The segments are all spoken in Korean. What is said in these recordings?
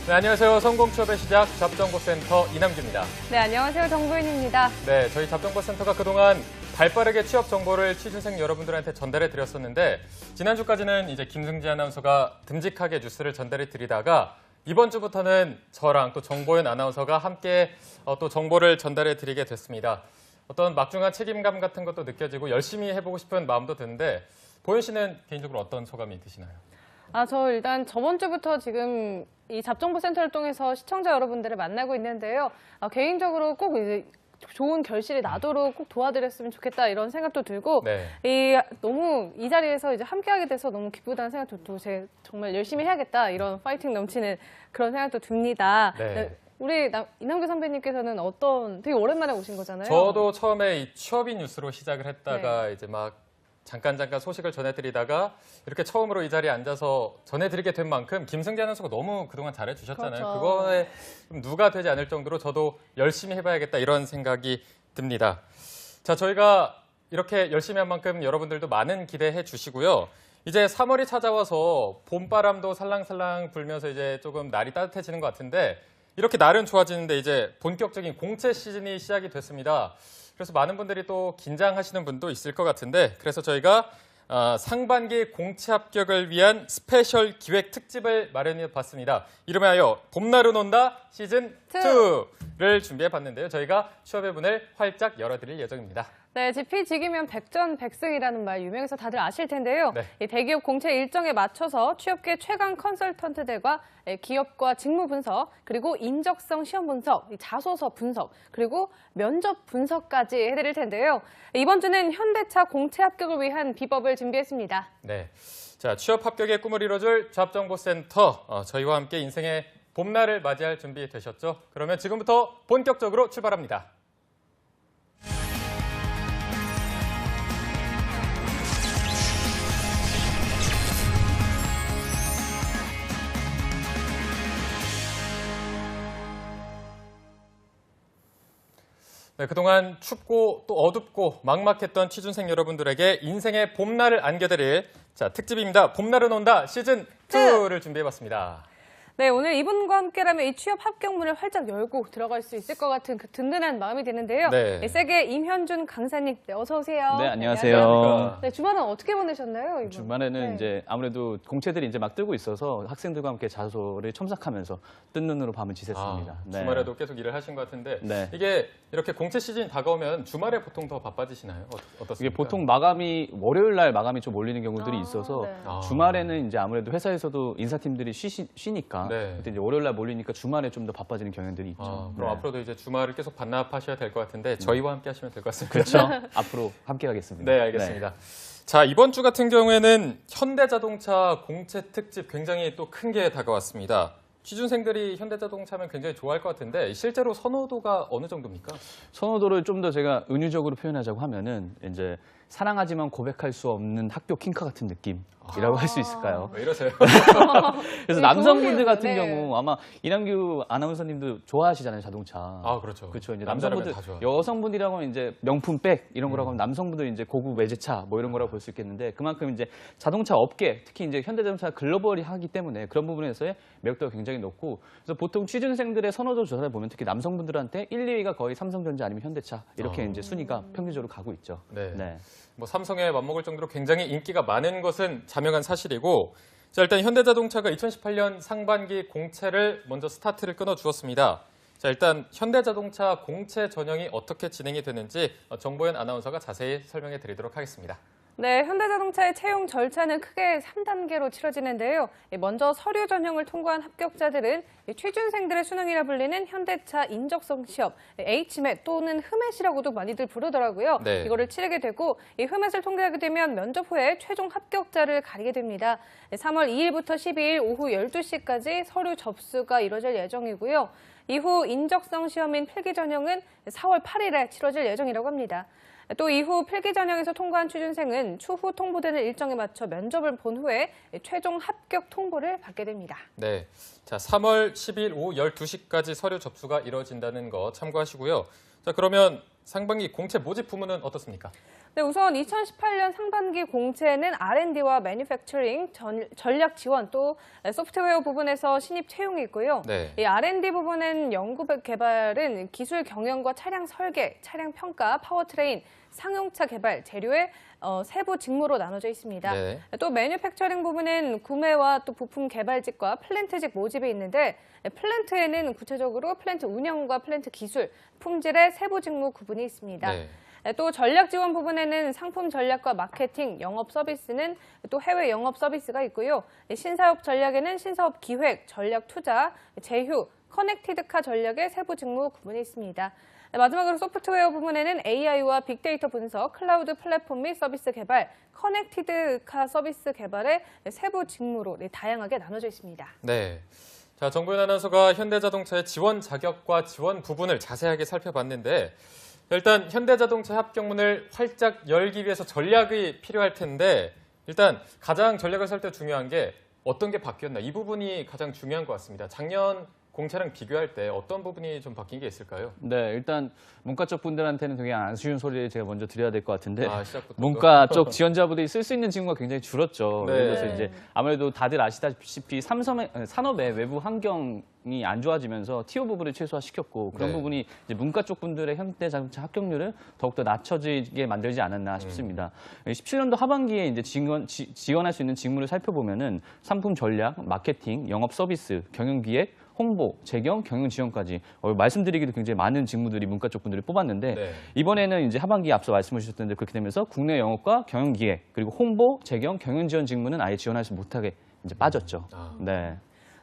네, 안녕하세요. 성공취업의 시작 잡정보센터 이남규입니다. 네, 안녕하세요. 정부인입니다. 네, 저희 잡정보센터가 그동안 발빠르게 취업 정보를 취준생 여러분들한테 전달해 드렸었는데 지난주까지는 이제 김승지 아나운서가 듬직하게 뉴스를 전달해 드리다가 이번 주부터는 저랑 또 정보연 아나운서가 함께 또 정보를 전달해 드리게 됐습니다. 어떤 막중한 책임감 같은 것도 느껴지고 열심히 해보고 싶은 마음도 드는데 보연 씨는 개인적으로 어떤 소감이 드시나요? 저 일단 저번 주부터 지금 이 잡정보센터를 통해서 시청자 여러분들을 만나고 있는데요. 개인적으로 꼭 이제 좋은 결실이 나도록 꼭 도와드렸으면 좋겠다 이런 생각도 들고 네. 너무 이 자리에서 이제 함께하게 돼서 너무 기쁘다는 생각도 들고 제가 정말 열심히 해야겠다 이런 파이팅 넘치는 그런 생각도 듭니다. 네. 우리 이남규 선배님께서는 되게 오랜만에 오신 거잖아요. 저도 처음에 이 취업인 뉴스로 시작을 했다가 이제 막 잠깐 소식을 전해드리다가 이렇게 처음으로 이 자리에 앉아서 전해드리게 된 만큼 김승지 아나운서가 너무 그동안 잘해주셨잖아요. 그렇죠. 그거에 좀 누가 되지 않을 정도로 저도 열심히 해봐야겠다 이런 생각이 듭니다. 자, 저희가 이렇게 열심히 한 만큼 여러분들도 많은 기대해 주시고요. 이제 3월이 찾아와서 봄바람도 살랑살랑 불면서 이제 조금 날이 따뜻해지는 것 같은데 이렇게 날은 좋아지는데 이제 본격적인 공채 시즌이 시작이 됐습니다. 그래서 많은 분들이 또 긴장하시는 분도 있을 것 같은데 그래서 저희가 상반기 공채 합격을 위한 스페셜 기획 특집을 마련해 봤습니다. 이름하여 봄날은 온다 시즌 2를 준비해 봤는데요. 저희가 취업의 문을 활짝 열어드릴 예정입니다. 네, 지피지기면 백전백승이라는 말 유명해서 다들 아실 텐데요. 네. 이 대기업 공채 일정에 맞춰서 취업계 최강 컨설턴트들과 기업과 직무 분석, 그리고 인적성 시험 분석, 자소서 분석, 그리고 면접 분석까지 해드릴 텐데요. 이번 주는 현대차 공채 합격을 위한 비법을 준비했습니다. 네, 자 취업 합격의 꿈을 이뤄줄 잡정보센터 저희와 함께 인생의 봄날을 맞이할 준비 되셨죠? 그러면 지금부터 본격적으로 출발합니다. 네, 그동안 춥고 또 어둡고 막막했던 취준생 여러분들에게 인생의 봄날을 안겨드릴 특집입니다. 봄날은 온다 시즌 2를 준비해봤습니다. 네, 오늘 이분과 함께라면 이 취업 합격문을 활짝 열고 들어갈 수 있을 것 같은 그 든든한 마음이 드는데요. 네. 세계 임현준 강사님, 네, 어서 오세요. 네, 안녕하세요. 네, 주말은 어떻게 보내셨나요? 이번? 주말에는 이제 아무래도 공채들이 이제 막 뜨고 있어서 학생들과 함께 자소를 첨삭하면서 뜬 눈으로 밤을 지샜습니다. 네. 주말에도 계속 일을 하신 것 같은데 네. 이게 이렇게 공채 시즌이 다가오면 주말에 보통 더 바빠지시나요? 어떻습니까? 이게 보통 마감이 월요일 날 마감이 좀 몰리는 경우들이 있어서 네. 주말에는 이제 아무래도 회사에서도 인사팀들이 쉬니까 네. 그때 이제 월요일 날 몰리니까 주말에 좀 더 바빠지는 경향들이 있죠. 그럼 앞으로도 이제 주말을 계속 반납하셔야 될 것 같은데 저희와 함께 하시면 될 것 같습니다. 그렇죠. 앞으로 함께 하겠습니다. 네, 알겠습니다. 자, 이번 주 같은 경우에는 현대자동차 공채 특집 굉장히 또 큰 게 다가왔습니다. 취준생들이 현대자동차면 굉장히 좋아할 것 같은데 실제로 선호도가 어느 정도입니까? 선호도를 좀 더 제가 은유적으로 표현하자고 하면은 이제 사랑하지만 고백할 수 없는 학교 킹카 같은 느낌이라고 할 수 있을까요? 왜 이러세요? 그래서 남성분들 같은 네. 경우 아마 이남규 아나운서님도 좋아하시잖아요, 자동차. 그렇죠. 그렇죠. 이제 남자라면 남성분들, 다 좋아요. 여성분들이라고 하면 이제 명품백 이런 거라고 하면 남성분들 이제 고급 외제차 뭐 이런 거라고 볼 수 있겠는데 그만큼 이제 자동차 업계, 특히 이제 현대자동차 글로벌이 하기 때문에 그런 부분에서의 매력도가 굉장히 높고 그래서 보통 취준생들의 선호도 조사를 보면 특히 남성분들한테 1, 2위가 거의 삼성전자 아니면 현대차 이렇게 이제 순위가 평균적으로 가고 있죠. 네. 뭐 삼성에 맞먹을 정도로 굉장히 인기가 많은 것은 자명한 사실이고 자, 일단 현대자동차가 2018년 상반기 공채를 먼저 스타트를 끊어주었습니다. 자, 일단 현대자동차 공채 전형이 어떻게 진행이 되는지 정보연 아나운서가 자세히 설명해 드리도록 하겠습니다. 네, 현대자동차의 채용 절차는 크게 3단계로 치러지는데요. 먼저 서류 전형을 통과한 합격자들은 취준생들의 수능이라 불리는 현대차 인적성 시험, Hmet 또는 흠엣이라고도 많이들 부르더라고요. 네. 이거를 치르게 되고 이 흠엣을 통과하게 되면 면접 후에 최종 합격자를 가리게 됩니다. 3월 2일부터 12일 오후 12시까지 서류 접수가 이뤄질 예정이고요. 이후 인적성 시험인 필기 전형은 4월 8일에 치러질 예정이라고 합니다. 또 이후 필기 전형에서 통과한 취준생은 추후 통보되는 일정에 맞춰 면접을 본 후에 최종 합격 통보를 받게 됩니다. 네, 자 3월 10일 오후 12시까지 서류 접수가 이뤄진다는 거 참고하시고요. 자, 그러면 상반기 공채 모집 부문은 어떻습니까? 네, 우선 2018년 상반기 공채는 R&D와 매뉴팩처링, 전략 지원, 또 소프트웨어 부분에서 신입 채용이 있고요. 네. 이 R&D 부분은 연구 개발은 기술 경영과 차량 설계, 차량 평가, 파워트레인, 상용차 개발, 재료의 세부 직무로 나눠져 있습니다. 네. 또 매뉴팩처링 부분은 구매와 또 부품 개발직과 플랜트직 모집이 있는데 플랜트에는 구체적으로 플랜트 운영과 플랜트 기술, 품질의 세부 직무 구분이 있습니다. 네. 또 전략 지원 부분에는 상품 전략과 마케팅, 영업 서비스는 또 해외 영업 서비스가 있고요. 신사업 전략에는 신사업 기획, 전략 투자, 제휴, 커넥티드카 전략의 세부 직무 구분이 있습니다. 마지막으로 소프트웨어 부분에는 AI와 빅데이터 분석, 클라우드 플랫폼 및 서비스 개발, 커넥티드카 서비스 개발의 세부 직무로 다양하게 나눠져 있습니다. 네. 자, 정보현 아나운서가 현대자동차의 지원 자격과 지원 부분을 자세하게 살펴봤는데 일단 현대자동차 합격문을 활짝 열기 위해서 전략이 필요할 텐데 일단 가장 전략을 설 때 중요한 게 어떤 게 바뀌었나 이 부분이 가장 중요한 것 같습니다. 작년 공채랑 비교할 때 어떤 부분이 좀 바뀐 게 있을까요? 네, 일단 문과 쪽 분들한테는 되게 아쉬운 소리를 제가 먼저 드려야 될 것 같은데 시작부터 문과 쪽 지원자분들이 쓸 수 있는 직무가 굉장히 줄었죠. 네. 그래서 이제 아무래도 다들 아시다시피 산업의 외부 환경이 안 좋아지면서 TO 부분을 최소화시켰고 그런 네. 부분이 이제 문과 쪽 분들의 현대자동차 합격률을 더욱더 낮춰지게 만들지 않았나 싶습니다. 17년도 하반기에 이제 지원할 수 있는 직무를 살펴보면은 상품 전략, 마케팅, 영업 서비스, 경영 기획, 홍보, 재경, 경영 지원까지 말씀드리기도 굉장히 많은 직무들이 문과 쪽 분들이 뽑았는데 네. 이번에는 이제 하반기에 앞서 말씀해 주셨던데 그렇게 되면서 국내 영업과 경영 기획 그리고 홍보, 재경, 경영 지원 직무는 아예 지원하지 못하게 이제 빠졌죠. 네.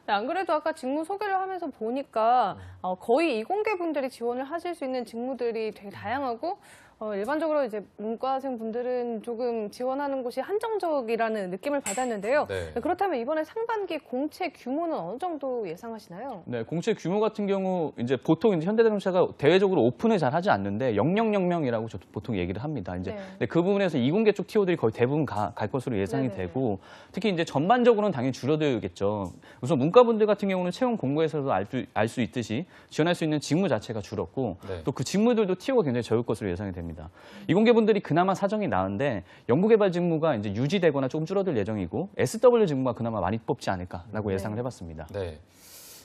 안 그래도 아까 직무 소개를 하면서 보니까 거의 이공계 분들이 지원을 하실 수 있는 직무들이 되게 다양하고 일반적으로 이제 문과생 분들은 조금 지원하는 곳이 한정적이라는 느낌을 받았는데요. 네. 그렇다면 이번에 상반기 공채 규모는 어느 정도 예상하시나요? 네, 공채 규모 같은 경우 이제 보통 이제 현대자동차가 대외적으로 오픈을 잘 하지 않는데 0000명이라고 보통 얘기를 합니다. 이제 네. 근데 그 부분에서 이공계 쪽 TO들이 거의 대부분 갈 것으로 예상이 네네. 되고 특히 이제 전반적으로는 당연히 줄어들겠죠. 우선 문과분들 같은 경우는 채용 공고에서도 알 수 있듯이 지원할 수 있는 직무 자체가 줄었고 네. 또 그 직무들도 TO가 굉장히 적을 것으로 예상이 됩니다. 이공계분들이 그나마 사정이 나은데 연구개발 직무가 이제 유지되거나 조금 줄어들 예정이고 SW 직무가 그나마 많이 뽑지 않을까라고 예상을 해봤습니다. 네.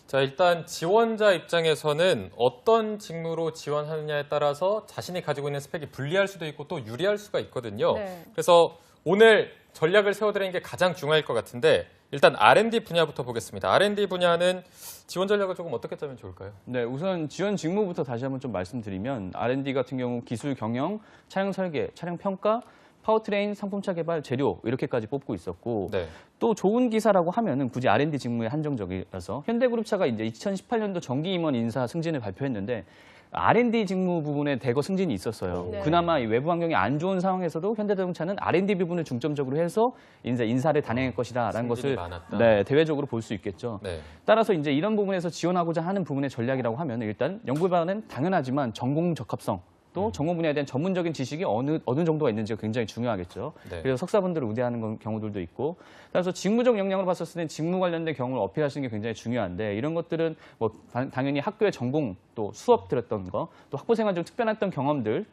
자, 일단 지원자 입장에서는 어떤 직무로 지원하느냐에 따라서 자신이 가지고 있는 스펙이 불리할 수도 있고 또 유리할 수가 있거든요. 네. 그래서 오늘 전략을 세워드리는 게 가장 중요할 것 같은데 일단 R&D 분야부터 보겠습니다. R&D 분야는 지원 전략을 조금 어떻게 짜면 좋을까요? 네, 우선 지원 직무부터 다시 한번 좀 말씀드리면 R&D 같은 경우 기술 경영, 차량 설계, 차량 평가, 파워트레인, 상품차 개발, 재료 이렇게까지 뽑고 있었고 네. 또 좋은 기사라고 하면은 굳이 R&D 직무에 한정적이라서 현대그룹차가 이제 2018년도 정기 임원 인사 승진을 발표했는데 R&D 직무 부분에 대거 승진이 있었어요. 네. 그나마 이 외부 환경이 안 좋은 상황에서도 현대자동차는 R&D 부분을 중점적으로 해서 인사를 단행할 것이다라는 승진이 것을 많았다. 네, 대외적으로 볼 수 있겠죠. 네. 따라서 이제 이런 부분에서 지원하고자 하는 부분의 전략이라고 하면 일단 연구개발은 당연하지만 전공 적합성 또 전공 분야에 대한 전문적인 지식이 어느 정도가 있는지가 굉장히 중요하겠죠. 네. 그래서 석사분들을 우대하는 경우들도 있고 따라서 직무적 역량으로 봤었을 때 직무 관련된 경험을 어필하시는 게 굉장히 중요한데 이런 것들은 뭐 당연히 학교의 전공 또 수업 들었던 거 또 학부생활 중 특별했던 경험들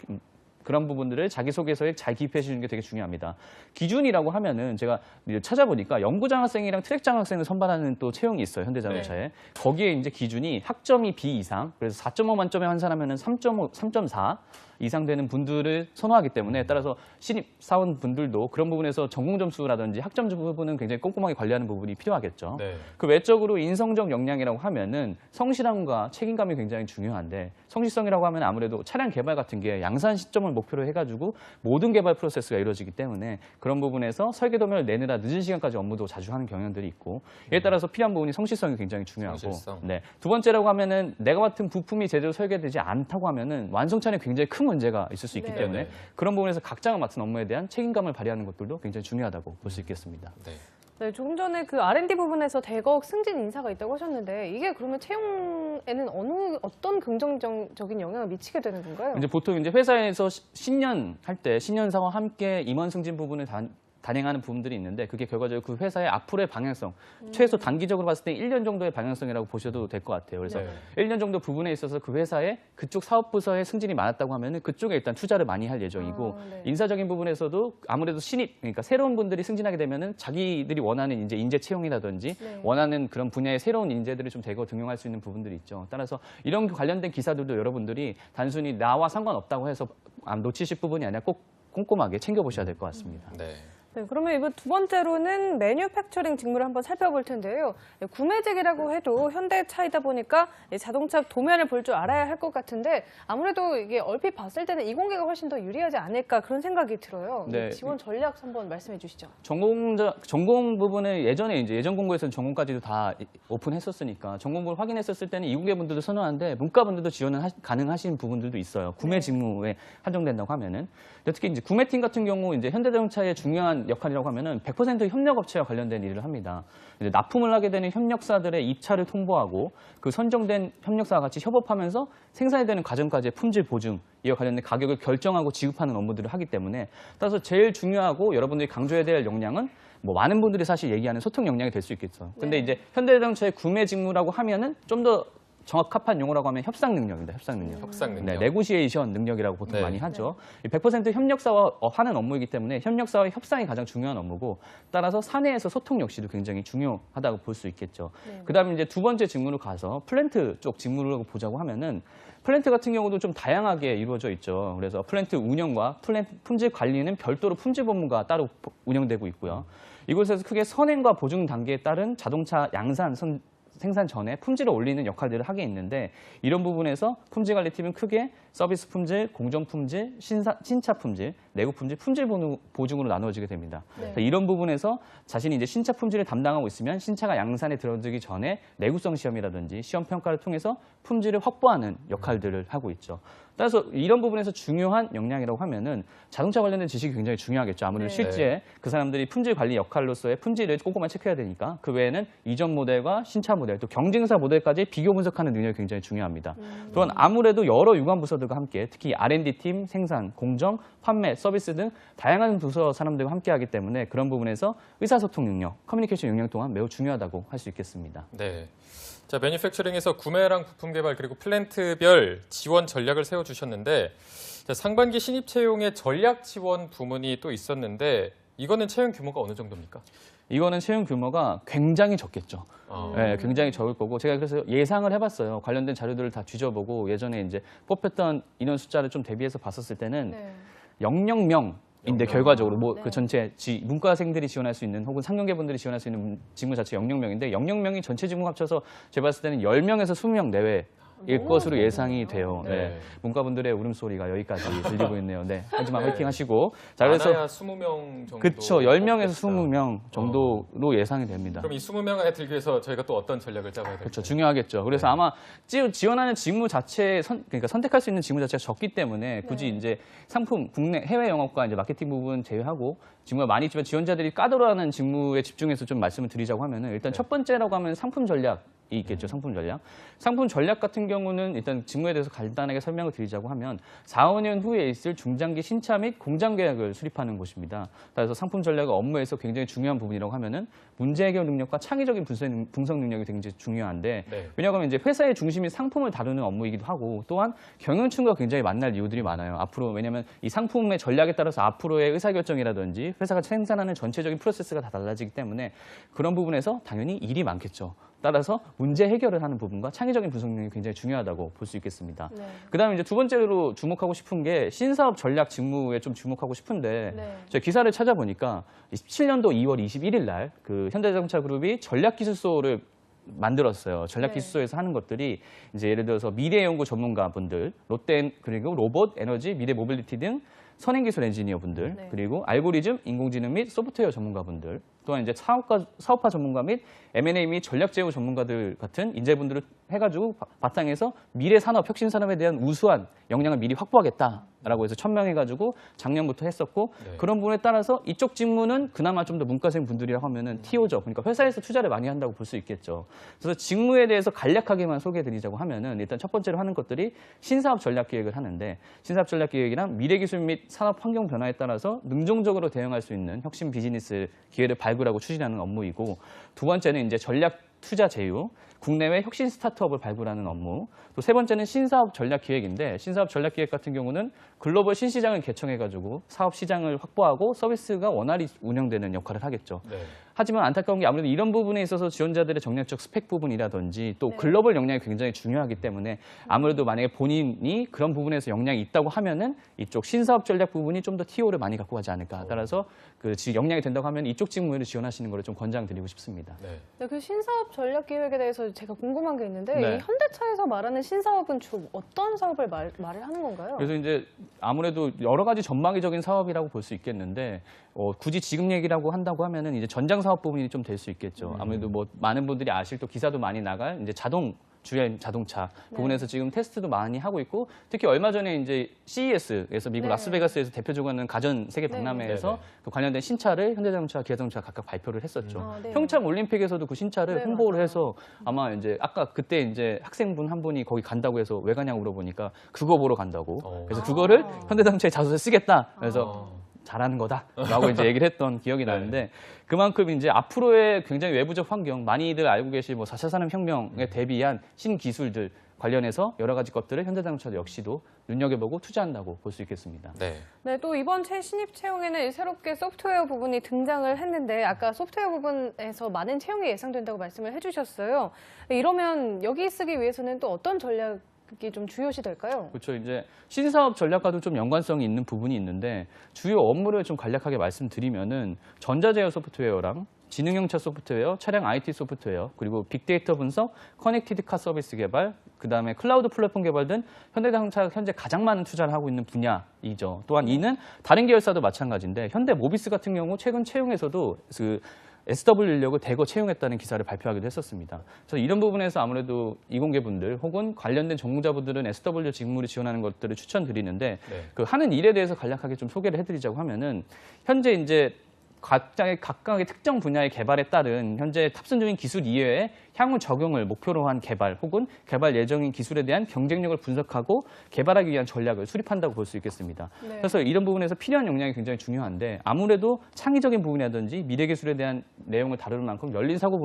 그런 부분들을 자기소개서에 잘 기입해 주는 게 되게 중요합니다. 기준이라고 하면은 제가 찾아보니까 연구장학생이랑 트랙장학생을 선발하는 또 채용이 있어요. 현대자동차에. 네. 거기에 이제 기준이 학점이 B 이상, 그래서 4.5 만점에 환산하면은 3.5, 3.4 이상 되는 분들을 선호하기 때문에 따라서 신입 사원분들도 그런 부분에서 전공 점수라든지 학점 부분은 굉장히 꼼꼼하게 관리하는 부분이 필요하겠죠. 네. 그 외적으로 인성적 역량이라고 하면은 성실함과 책임감이 굉장히 중요한데 성실성이라고 하면 아무래도 차량 개발 같은 게 양산 시점을 목표로 해가지고 모든 개발 프로세스가 이루어지기 때문에 그런 부분에서 설계 도면을 내느라 늦은 시간까지 업무도 자주 하는 경향들이 있고 이에 따라서 필요한 부분이 성실성이 굉장히 중요하고 성실성. 네. 두 번째라고 하면은 내가 맡은 부품이 제대로 설계되지 않다고 하면은 완성차는 굉장히 큰 문제가 있을 수 있기 네. 때문에 네. 그런 부분에서 각자가 맡은 업무에 대한 책임감을 발휘하는 것들도 굉장히 중요하다고 볼 수 있겠습니다. 네. 네, 조금 전에 그 R&D 부분에서 대거 승진 인사가 있다고 하셨는데 이게 그러면 채용에는 어떤 긍정적인 영향을 미치게 되는 건가요? 이제 보통 이제 회사에서 신년 할 때 신년 사와 함께 임원 승진 부분을 단행하는 부분들이 있는데 그게 결과적으로 그 회사의 앞으로의 방향성, 최소 단기적으로 봤을 때 1년 정도의 방향성이라고 보셔도 될 것 같아요. 그래서 네. 1년 정도 부분에 있어서 그 회사의 그쪽 사업 부서의 승진이 많았다고 하면은 그쪽에 일단 투자를 많이 할 예정이고 네. 인사적인 부분에서도 아무래도 신입, 그러니까 새로운 분들이 승진하게 되면은 자기들이 원하는 이제 인재 채용이라든지 네. 원하는 그런 분야의 새로운 인재들을 좀 대거 등용할 수 있는 부분들이 있죠. 따라서 이런 관련된 기사들도 여러분들이 단순히 나와 상관없다고 해서 놓치실 부분이 아니라 꼭 꼼꼼하게 챙겨보셔야 될 것 같습니다. 네. 네, 그러면 이번 두 번째로는 매뉴팩처링 직무를 한번 살펴볼 텐데요. 구매직이라고 해도 현대차이다 보니까 자동차 도면을 볼 줄 알아야 할 것 같은데 아무래도 이게 얼핏 봤을 때는 이공계가 훨씬 더 유리하지 않을까 그런 생각이 들어요. 네. 지원 전략 한번 말씀해 주시죠. 전공 부분을 예전에 이제 예전 공고에서는 전공까지도 다 오픈했었으니까 전공 부분을 확인했었을 때는 이공계 분들도 선호하는데 문과 분들도 지원은 가능하신 부분들도 있어요. 구매 직무에 한정된다고 하면은. 근데 특히 이제 구매팀 같은 경우 이제 현대자동차의 중요한 역할이라고 하면은 100% 협력업체와 관련된 일을 합니다. 이제 납품을 하게 되는 협력사들의 입찰을 통보하고 그 선정된 협력사와 같이 협업하면서 생산이 되는 과정까지의 품질 보증, 이와 관련된 가격을 결정하고 지급하는 업무들을 하기 때문에 따라서 제일 중요하고 여러분들이 강조해야 될 역량은 뭐 많은 분들이 사실 얘기하는 소통 역량이 될 수 있겠죠. 근데 네. 이제 현대자동차의 구매 직무라고 하면은 좀 더 정확한 용어라고 하면 협상 능력입니다. 협상 능력. 협상 능력. 네, 네고시에이션 능력이라고 보통 네. 많이 하죠. 100% 협력사와 하는 업무이기 때문에 협력사와의 협상이 가장 중요한 업무고 따라서 사내에서 소통 역시도 굉장히 중요하다고 볼 수 있겠죠. 네. 그다음에 이제 두 번째 직무로 가서 플랜트 쪽 직무를 보자고 하면은 플랜트 같은 경우도 좀 다양하게 이루어져 있죠. 그래서 플랜트 운영과 품질 관리는 별도로 품질본부가 따로 운영되고 있고요. 이곳에서 크게 선행과 보증 단계에 따른 자동차 양산 생산 전에 품질을 올리는 역할들을 하게 있는데 이런 부분에서 품질관리팀은 크게 서비스 품질, 공정 품질, 신차 품질, 내구 품질, 품질 보증으로 나누어지게 됩니다. 네. 이런 부분에서 자신이 이제 신차 품질을 담당하고 있으면 신차가 양산에 들어들기 전에 내구성 시험이라든지 시험 평가를 통해서 품질을 확보하는 역할들을 하고 있죠. 따라서 이런 부분에서 중요한 역량이라고 하면은 자동차 관련된 지식이 굉장히 중요하겠죠. 아무래도 네. 실제 그 사람들이 품질 관리 역할로서의 품질을 꼼꼼하게 체크해야 되니까 그 외에는 이전 모델과 신차 모델 또 경쟁사 모델까지 비교 분석하는 능력이 굉장히 중요합니다. 또한 아무래도 여러 유관 부서들과 함께 특히 R&D팀, 생산, 공정, 판매, 서비스 등 다양한 부서 사람들과 함께하기 때문에 그런 부분에서 의사소통 능력, 커뮤니케이션 역량 또한 매우 중요하다고 할 수 있겠습니다. 네. 자, 매뉴팩처링에서 구매랑 부품 개발 그리고 플랜트별 지원 전략을 세워주셨는데 자, 상반기 신입 채용의 전략 지원 부문이 또 있었는데 이거는 채용 규모가 어느 정도입니까? 이거는 채용 규모가 굉장히 적겠죠. 네, 굉장히 적을 거고 제가 그래서 예상을 해봤어요. 관련된 자료들을 다 뒤져보고 예전에 이제 뽑혔던 인원 숫자를 좀 대비해서 봤었을 때는 네. 00명인데 결과적으로 뭐 네. 그 전체 문과생들이 지원할 수 있는 혹은 상경계분들이 지원할 수 있는 직무 자체 00명인데 00명이 전체 직무 합쳐서 제가 봤을 때는 10명에서 20명 내외 일 너무 것으로 적네요. 예상이 돼요. 네. 네. 문과분들의 울음소리가 여기까지 들리고 있네요. 네. 하지만 화이팅 하시고. 자, 그래서 많아야 20명 정도. 그쵸. 10명에서 뽑겠다. 20명 정도로 예상이 됩니다. 그럼 이 20명 안에 들기 위해서 저희가 또 어떤 전략을 짜봐야 될까요? 그렇죠. 중요하겠죠. 그래서 네. 아마 지원하는 직무 자체, 그러니까 선택할 수 있는 직무 자체가 적기 때문에 굳이 네. 이제 상품, 국내, 해외 영업과 이제 마케팅 부분 제외하고 직무가 많이 있지만 지원자들이 까다로워하는 직무에 집중해서 좀 말씀을 드리자고 하면은 일단 네. 첫 번째라고 하면 상품 전략. 이 있겠죠, 상품 전략. 상품 전략 같은 경우는 일단 직무에 대해서 간단하게 설명을 드리자고 하면 4, 5년 후에 있을 중장기 신차 및 공장 계약을 수립하는 곳입니다. 그래서 상품 전략은 업무에서 굉장히 중요한 부분이라고 하면은 문제 해결 능력과 창의적인 분석 능력이 굉장히 중요한데 네. 왜냐하면 이제 회사의 중심이 상품을 다루는 업무이기도 하고 또한 경영층과 굉장히 만날 이유들이 많아요. 앞으로 왜냐하면 이 상품의 전략에 따라서 앞으로의 의사결정이라든지 회사가 생산하는 전체적인 프로세스가 다 달라지기 때문에 그런 부분에서 당연히 일이 많겠죠. 따라서 문제 해결을 하는 부분과 창의적인 분석 능력이 굉장히 중요하다고 볼 수 있겠습니다. 네. 그다음에 이제 두 번째로 주목하고 싶은 게 신사업 전략 직무에 좀 주목하고 싶은데 네. 제가 기사를 찾아보니까 17년도 2월 21일 날 그 현대자동차 그룹이 전략기술소를 만들었어요. 전략기술소에서 하는 것들이 이제 예를 들어서 미래연구 전문가분들, 롯데 그리고 로봇, 에너지, 미래 모빌리티 등 선행기술 엔지니어분들, 네. 그리고 알고리즘, 인공지능 및 소프트웨어 전문가분들, 또한 이제 사업화 전문가 및 M&A 및 전략 제휴 전문가들 같은 인재분들을 해가지고 바탕에서 미래 산업, 혁신 산업에 대한 우수한 역량을 미리 확보하겠다라고 해서 천명해가지고 작년부터 했었고 네. 그런 부분에 따라서 이쪽 직무는 그나마 좀 더 문과생 분들이라고 하면은 TO죠. 그러니까 회사에서 투자를 많이 한다고 볼 수 있겠죠. 그래서 직무에 대해서 간략하게만 소개해드리자고 하면은 일단 첫 번째로 하는 것들이 신사업 전략 기획을 하는데 신사업 전략 기획이란 미래 기술 및 산업 환경 변화에 따라서 능동적으로 대응할 수 있는 혁신 비즈니스 기회를 발굴하고 추진하는 업무이고 두 번째는 이제 전략 투자 제휴, 국내외 혁신 스타트업을 발굴하는 업무. 또 세 번째는 신사업 전략 기획인데 신사업 전략 기획 같은 경우는 글로벌 신시장을 개청해가지고 사업 시장을 확보하고 서비스가 원활히 운영되는 역할을 하겠죠. 네. 하지만 안타까운 게 아무래도 이런 부분에 있어서 지원자들의 정략적 스펙 부분이라든지 또 글로벌 역량이 굉장히 중요하기 때문에 아무래도 만약에 본인이 그런 부분에서 역량이 있다고 하면은 이쪽 신사업 전략 부분이 좀 더 TO를 많이 갖고 가지 않을까. 따라서 그 역량이 된다고 하면 이쪽 직무를 지원하시는 거를 좀 권장드리고 싶습니다. 네. 네, 그 신사업 전략 기획에 대해서 제가 궁금한 게 있는데 네. 이 현대차에서 말하는 신사업은 주로 어떤 사업을 말을 하는 건가요? 그래서 이제 아무래도 여러 가지 전망기적인 사업이라고 볼 수 있겠는데 굳이 지금 얘기라고 한다고 하면은 이제 전장 사업 부분이 좀 될 수 있겠죠. 아무래도 뭐 많은 분들이 아실 또 기사도 많이 나갈 이제 주행 자동차 부분에서 지금 테스트도 많이 하고 있고 특히 얼마 전에 이제 CES에서 미국 네. 라스베가스에서 대표적으로 하는 가전 세계 박람회에서 네. 그 관련된 신차를 현대자동차, 기아자동차 각각 발표를 했었죠. 아, 네. 평창 올림픽에서도 그 신차를 네, 홍보를 맞아요. 해서 아마 이제 아까 그때 이제 학생분 한 분이 거기 간다고 해서 왜 가냐고 물어보니까 그거 보러 간다고. 그래서 그거를 현대자동차에 자소서 쓰겠다. 그래서 잘하는 거다라고 이제 얘기를 했던 기억이 나는데 그만큼 이제 앞으로의 굉장히 외부적 환경 많이들 알고 계실 뭐 4차 산업혁명에 대비한 신기술들 관련해서 여러 가지 것들을 현대자동차 역시도 눈여겨보고 투자한다고 볼 수 있겠습니다. 네. 네, 또 이번 신입 채용에는 새롭게 소프트웨어 부분이 등장을 했는데 아까 소프트웨어 부분에서 많은 채용이 예상된다고 말씀을 해주셨어요. 이러면 여기 쓰기 위해서는 또 어떤 전략이 좀 주요시 될까요? 그렇죠. 이제 신사업 전략과도 좀 연관성이 있는 부분이 있는데 주요 업무를 좀 간략하게 말씀드리면은 전자제어 소프트웨어랑 지능형차 소프트웨어, 차량 IT 소프트웨어, 그리고 빅데이터 분석, 커넥티드 카 서비스 개발, 그다음에 클라우드 플랫폼 개발 등 현대자동차가 현재 가장 많은 투자를 하고 있는 분야이죠. 또한 이는 다른 계열사도 마찬가지인데 현대모비스 같은 경우 최근 채용에서도 그 SW 인력을 대거 채용했다는 기사를 발표하기도 했었습니다. 그래서 이런 부분에서 아무래도 이공계분들 혹은 관련된 전공자분들은 SW 직무를 지원하는 것들을 추천드리는데 네. 그 하는 일에 대해서 간략하게 좀 소개를 해드리자고 하면은 현재 이제 각각의 특정 분야의 개발에 따른 현재 탑승 중인 기술 이외에 향후 적용을 목표로 한 개발 혹은 개발 예정인 기술에 대한 경쟁력을 분석하고 개발하기 위한 전략을 수립한다고 볼 수 있겠습니다. 네. 그래서 이런 부분에서 필요한 역량이 굉장히 중요한데 아무래도 창의적인 부분이라든지 미래 기술에 대한 내용을 다루는 만큼 열린 사고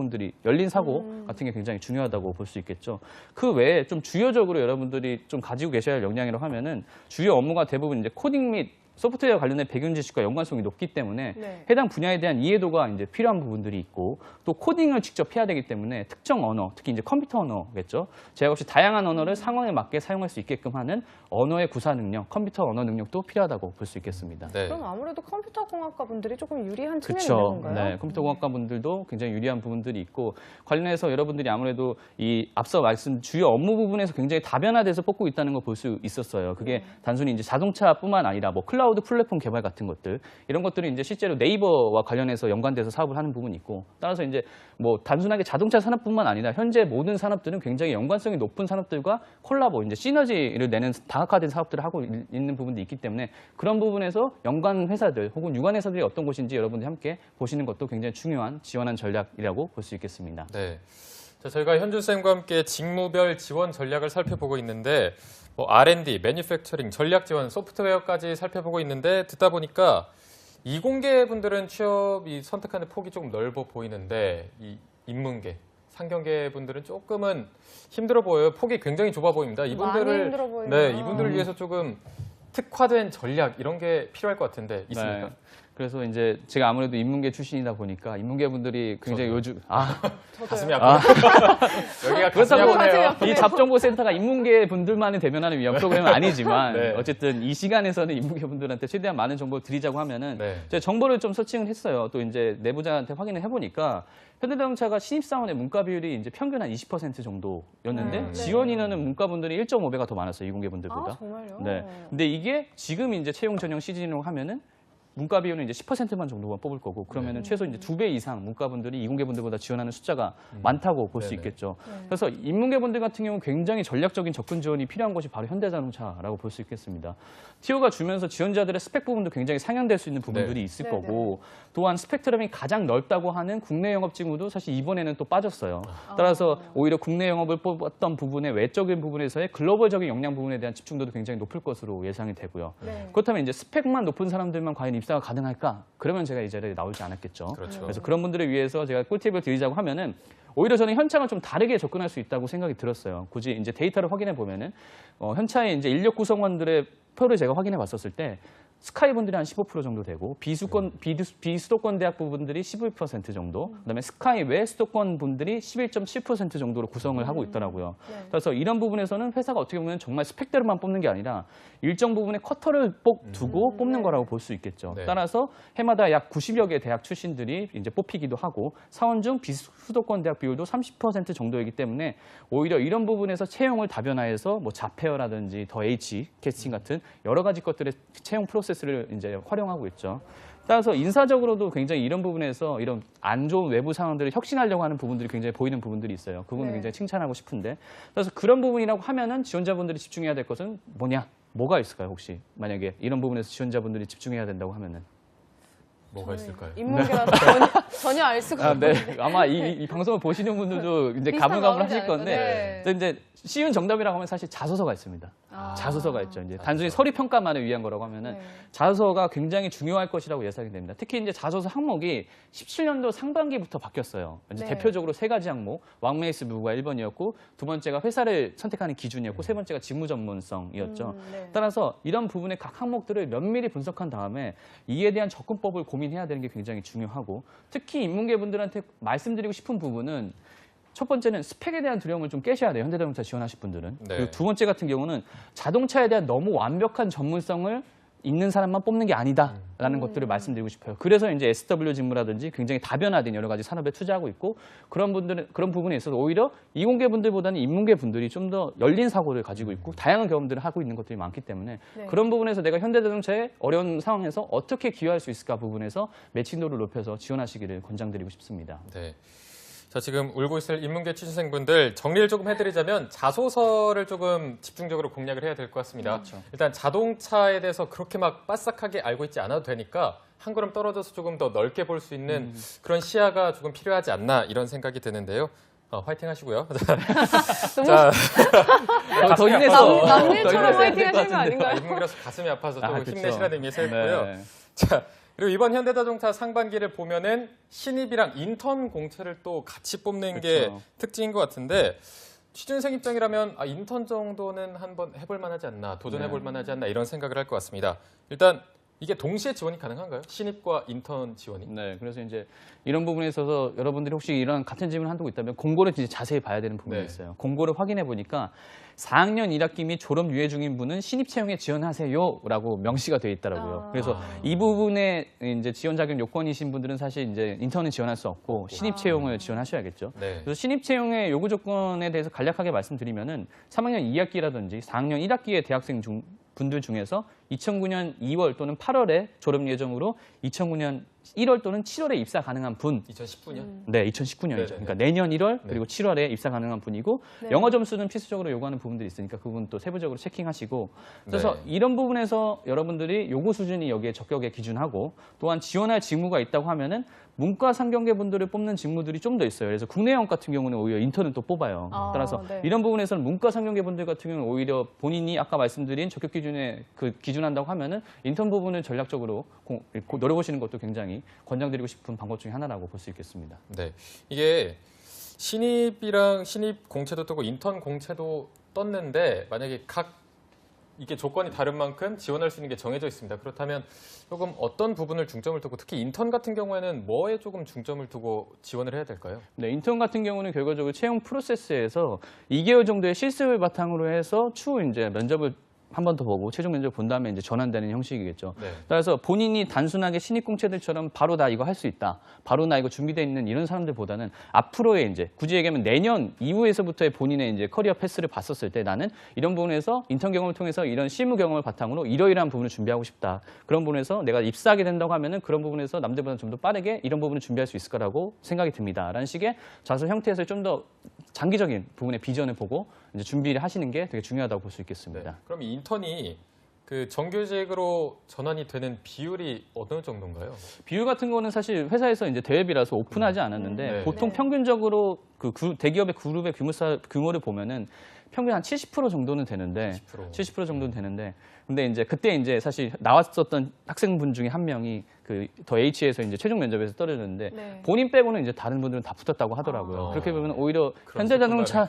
같은 게 굉장히 중요하다고 볼 수 있겠죠. 그 외에 좀 주요적으로 여러분들이 좀 가지고 계셔야 할 역량이라고 하면은 주요 업무가 대부분 이제 코딩 및 소프트웨어 관련된 배경 지식과 연관성이 높기 때문에 네. 해당 분야에 대한 이해도가 이제 필요한 부분들이 있고 또 코딩을 직접 해야 되기 때문에 특정 언어, 특히 이제 컴퓨터 언어겠죠. 제약 없이 다양한 언어를 상황에 맞게 사용할 수 있게끔 하는 언어의 구사 능력, 컴퓨터 언어 능력도 필요하다고 볼 수 있겠습니다. 네. 그럼 아무래도 컴퓨터 공학과 분들이 조금 유리한 측면이 있는 그렇죠. 건가요? 네, 컴퓨터 공학과 분들도 굉장히 유리한 부분들이 있고 관련해서 여러분들이 아무래도 이 앞서 말씀 주요 업무 부분에서 굉장히 다변화돼서 뽑고 있다는 걸 볼 수 있었어요. 그게 단순히 이제 자동차뿐만 아니라 뭐 클라우드 플랫폼 개발 같은 것들 이런 것들이 이제 실제로 네이버와 관련해서 연관돼서 사업을 하는 부분이 있고 따라서 이제 뭐 단순하게 자동차 산업뿐만 아니라 현재 모든 산업들은 굉장히 연관성이 높은 산업들과 콜라보 이제 시너지를 내는 다각화된 사업들을 하고 있는 부분도 있기 때문에 그런 부분에서 연관 회사들 혹은 유관 회사들이 어떤 곳인지 여러분들이 함께 보시는 것도 굉장히 중요한 지원한 전략이라고 볼 수 있겠습니다. 네. 자, 저희가 현준 쌤과 함께 직무별 지원 전략을 살펴보고 있는데 뭐 R&D, 매니팩처링, 전략 지원, 소프트웨어까지 살펴보고 있는데 듣다 보니까 이공계 분들은 취업이 선택하는 폭이 조금 넓어 보이는데 이 인문계, 상경계 분들은 조금은 힘들어 보여요. 폭이 굉장히 좁아 보입니다. 많이 이분들을 힘들어 보이네요. 네, 이분들을 위해서 조금 특화된 전략 이런 게 필요할 것 같은데 있습니까? 네. 그래서 이제 제가 아무래도 인문계 출신이다 보니까 인문계 분들이 굉장히 요즘 가슴이 아프네요. 여기가 가슴이 아프네요. 이 잡정보센터가 인문계 분들만을 대변하는 위한 프로그램은 아니지만 네. 어쨌든 이 시간에서는 인문계 분들한테 최대한 많은 정보를 드리자고 하면은 네. 제가 정보를 좀 서칭을 했어요. 또 이제 내부자한테 확인을 해보니까 현대자동차가 신입사원의 문과 비율이 이제 평균 한 20% 정도였는데 네. 지원 인원은 문과분들이 1.5배가 더 많았어요. 이공계 분들보다. 아, 정말요? 네. 근데 이게 지금 이제 채용 전형 시즌으로 하면은 문과 비율은 이제 10%만 정도만 뽑을 거고 그러면은 최소 이제 2배 이상 문과분들이 이공계분들보다 지원하는 숫자가 많다고 볼 수 네네. 있겠죠. 네. 그래서 인문계분들 같은 경우 굉장히 전략적인 접근 지원이 필요한 것이 바로 현대자동차라고 볼 수 있겠습니다. 티오가 주면서 지원자들의 스펙 부분도 굉장히 상향될 수 있는 부분들이 네. 있을 네네. 거고 또한 스펙트럼이 가장 넓다고 하는 국내 영업 직무도 사실 이번에는 또 빠졌어요. 따라서 오히려 국내 영업을 뽑았던 부분의 외적인 부분에서의 글로벌적인 역량 부분에 대한 집중도도 굉장히 높을 것으로 예상이 되고요. 네. 그렇다면 이제 스펙만 높은 사람들만 과연 입사가 가능할까? 그러면 제가 이 자리에 나오지 않았겠죠. 그렇죠. 그래서 그런 분들을 위해서 제가 꿀팁을 드리자고 하면은 오히려 저는 현차가 좀 다르게 접근할 수 있다고 생각이 들었어요. 굳이 이제 데이터를 확인해 보면은 현차의 이제 인력 구성원들의 표를 제가 확인해 봤었을 때 스카이 분들이 한 15% 정도 되고 비수도권 대학 부분들이 11% 정도, 그다음에 스카이 외 수도권 분들이 11.7% 정도로 구성을 하고 있더라고요. 네. 그래서 이런 부분에서는 회사가 어떻게 보면 정말 스펙대로만 뽑는 게 아니라 일정 부분의 커터를 두고 뽑는 네. 거라고 볼 수 있겠죠. 네. 따라서 해마다 약 90여 개 대학 출신들이 이제 뽑히기도 하고 사원 중 비수도권 대학 비율도 30% 정도이기 때문에 오히려 이런 부분에서 채용을 다변화해서 뭐 자페어라든지 더 H 캐스팅 같은 여러 가지 것들의 채용 프로세스를 이제 활용하고 있죠. 따라서 인사적으로도 굉장히 이런 부분에서 이런 안 좋은 외부 상황들을 혁신하려고 하는 부분들이 굉장히 보이는 부분들이 있어요. 그 부분은 네. 굉장히 칭찬하고 싶은데 그래서 그런 부분이라고 하면은 지원자분들이 집중해야 될 것은 뭐냐? 뭐가 있을까요, 혹시? 만약에 이런 부분에서 지원자분들이 집중해야 된다고 하면은. 뭐가 있을까요? 인문계라서 전혀 알 수가 네. 없거든요. 아마 이 방송을 보시는 분들도 이제 비슷한 가물가물 마음이지 하실 건데 않을까? 근데 이제 쉬운 정답이라고 하면 사실 자소서가 있습니다. 아. 자소서가 있죠. 이제 단순히 서류 평가만을 위한 거라고 하면은 네. 자소서가 굉장히 중요할 것이라고 예상이 됩니다. 특히 이제 자소서 항목이 17년도 상반기부터 바뀌었어요. 이제 네. 대표적으로 세 가지 항목, 왕메이스 부부가 1번이었고 두 번째가 회사를 선택하는 기준이었고 세 번째가 직무 전문성이었죠. 네. 따라서 이런 부분의 각 항목들을 면밀히 분석한 다음에 이에 대한 접근법을 고민해야 되는 게 굉장히 중요하고 특히 인문계 분들한테 말씀드리고 싶은 부분은 첫 번째는 스펙에 대한 두려움을 좀 깨셔야 돼요. 현대자동차 지원하실 분들은. 네. 그리고 두 번째 같은 경우는 자동차에 대한 너무 완벽한 전문성을 있는 사람만 뽑는 게 아니다라는 것들을 말씀드리고 싶어요. 그래서 이제 SW 직무라든지 굉장히 다변화된 여러 가지 산업에 투자하고 있고 그런 부분에 있어서 오히려 이공계 분들보다는 인문계 분들이 좀 더 열린 사고를 가지고 있고 다양한 경험들을 하고 있는 것들이 많기 때문에 네. 그런 부분에서 내가 현대자동차의 어려운 상황에서 어떻게 기여할 수 있을까 부분에서 매칭도를 높여서 지원하시기를 권장드리고 싶습니다. 네. 자, 지금 울고 있을 인문계 취준생분들 정리를 조금 해드리자면 자소서를 조금 집중적으로 공략을 해야 될 것 같습니다. 그렇죠. 일단 자동차에 대해서 그렇게 막 빠삭하게 알고 있지 않아도 되니까 한 걸음 떨어져서 조금 더 넓게 볼 수 있는 그런 시야가 조금 필요하지 않나 이런 생각이 드는데요. 화이팅 하시고요. 자, 더 힘내서 남일처럼 더 화이팅 힘내야 될것 하시는 거 같은데요. 아닌가요? 인문계라서 가슴이 아파서 또 그쵸. 힘내시라는 의미에서 했고요. 네. 자, 그리고 이번 현대자동차 상반기를 보면은 신입이랑 인턴 공채를 또 같이 뽑는 게 그쵸. 특징인 것 같은데 취준생 입장이라면 인턴 정도는 한번 해볼 만하지 않나, 도전해볼 네. 만하지 않나 이런 생각을 할 것 같습니다. 일단 이게 동시에 지원이 가능한가요? 신입과 인턴 지원이? 네, 그래서 이제 이런 부분에 있어서 여러분들이 혹시 이런 같은 질문을 한다고 있다면 공고를 이제 자세히 봐야 되는 부분이 네. 있어요. 공고를 확인해 보니까 4학년 1학기 및 졸업 유예 중인 분은 신입 채용에 지원하세요라고 명시가 되어 있더라고요. 아. 그래서 이 부분에 이제 지원 자격 요건이신 분들은 사실 이제 인턴은 지원할 수 없고 신입 채용을 지원하셔야겠죠. 네. 그래서 신입 채용의 요구 조건에 대해서 간략하게 말씀드리면은 3학년 2학기라든지 4학년 1학기의 대학생 분들 중에서 2009년 2월 또는 8월에 졸업 예정으로 2009년 1월 또는 7월에 입사 가능한 분. 2019년? 네, 2019년이죠. 네네네. 그러니까 내년 1월 그리고 7월에 입사 가능한 분이고 네. 영어 점수는 필수적으로 요구하는 부분들이 있으니까 그 부분 또 세부적으로 체킹하시고 그래서 네. 이런 부분에서 여러분들이 요구 수준이 여기에 적격에 기준하고 또한 지원할 직무가 있다고 하면은 문과 상경계 분들을 뽑는 직무들이 좀 더 있어요. 그래서 국내 영업 같은 경우는 오히려 인턴을 또 뽑아요. 아, 따라서 네. 이런 부분에서는 문과 상경계 분들 같은 경우는 오히려 본인이 아까 말씀드린 적격 기준에 그 기준한다고 하면은 인턴 부분을 전략적으로 노려보시는 것도 굉장히 권장드리고 싶은 방법 중에 하나라고 볼 수 있겠습니다. 네. 이게 신입이랑 신입 공채도 뜨고 인턴 공채도 떴는데 만약에 각 이게 조건이 다른 만큼 지원할 수 있는 게 정해져 있습니다. 그렇다면 조금 어떤 부분을 중점을 두고 특히 인턴 같은 경우에는 뭐에 조금 중점을 두고 지원을 해야 될까요? 네, 인턴 같은 경우는 결과적으로 채용 프로세스에서 2개월 정도의 실습을 바탕으로 해서 추후 이제 면접을 한 번 더 보고 최종 면접 본 다음에 이제 전환되는 형식이겠죠. 네. 따라서 본인이 단순하게 신입 공채들처럼 바로 나 이거 할 수 있다, 바로 나 이거 준비돼 있는 이런 사람들보다는 앞으로의 이제 굳이 얘기하면 내년 이후에서부터의 본인의 이제 커리어 패스를 봤었을 때 나는 이런 부분에서 인턴 경험을 통해서 이런 실무 경험을 바탕으로 이러이러한 부분을 준비하고 싶다. 그런 부분에서 내가 입사하게 된다고 하면은 그런 부분에서 남들보다 좀 더 빠르게 이런 부분을 준비할 수 있을 거라고 생각이 듭니다. 라는 식의 자소 형태에서 좀 더 장기적인 부분의 비전을 보고 이제 준비를 하시는 게 되게 중요하다고 볼 수 있겠습니다. 네. 그럼 이 인턴이 그 정규직으로 전환이 되는 비율이 어느 정도인가요? 비율 같은 거는 사실 회사에서 이제 대회비라서 오픈하지 않았는데 네. 보통 네. 평균적으로 그 대기업의 그룹의 규모를 보면은 평균 한 70% 정도는 되는데 70% 정도는 되는데 근데 이제 그때 이제 사실 나왔었던 학생분 중에 한 명이 그 더 H에서 이제 최종 면접에서 떨어졌는데 네. 본인 빼고는 이제 다른 분들은 다 붙었다고 하더라고요. 아. 그렇게 보면 오히려 그런 현대자동차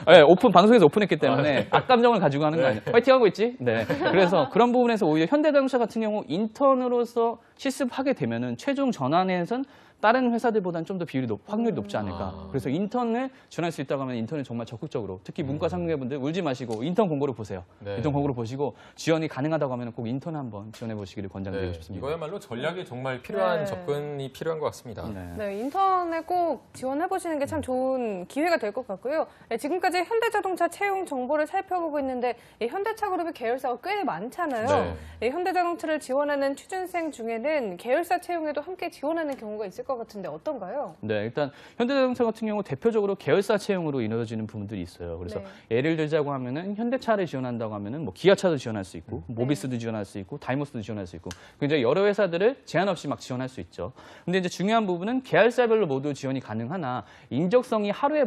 네, 오픈 방송에서 오픈했기 때문에 악감정을 가지고 하는 거 아니에요. 파이팅 하고 있지? 네. 그래서 그런 부분에서 오히려 현대자동차 같은 경우 인턴으로서 실습하게 되면은 최종 전환에선 다른 회사들보다는 좀 더 비율이 확률이 높지 않을까. 그래서 인턴을 지원할 수 있다고 하면 인턴을 정말 적극적으로 특히 문과 상공회분들 울지 마시고 인턴 공고를 보세요. 네. 인턴 공고를 보시고 지원이 가능하다고 하면 꼭 인턴 한번 지원해 보시기를 권장드리고 네. 싶습니다. 이거야말로 전략이 정말 필요한 네. 접근이 필요한 것 같습니다. 네. 네, 인턴에 꼭 지원해보시는 게 참 좋은 기회가 될 것 같고요. 네, 지금까지 현대자동차 채용 정보를 살펴보고 있는데 이 현대차 그룹의 계열사가 꽤 많잖아요. 이 현대자동차를 지원하는 취준생 중에는 계열사 채용에도 함께 지원하는 경우가 있을 것 같은데 어떤가요? 네, 일단 현대자동차 같은 경우 대표적으로 계열사 채용으로 이루어지는 부분들이 있어요. 그래서 네. 예를 들자고 하면은 현대차를 지원한다고 하면은 뭐 기아차도 지원할 수 있고 모비스도 지원할 수 있고 다이모스도 지원할 수 있고 굉장히 여러 회사들을 제한 없이 막 지원할 수 있죠. 근데 이제 중요한 부분은 계열사별로 모두 지원이 가능하나 인적성이 하루에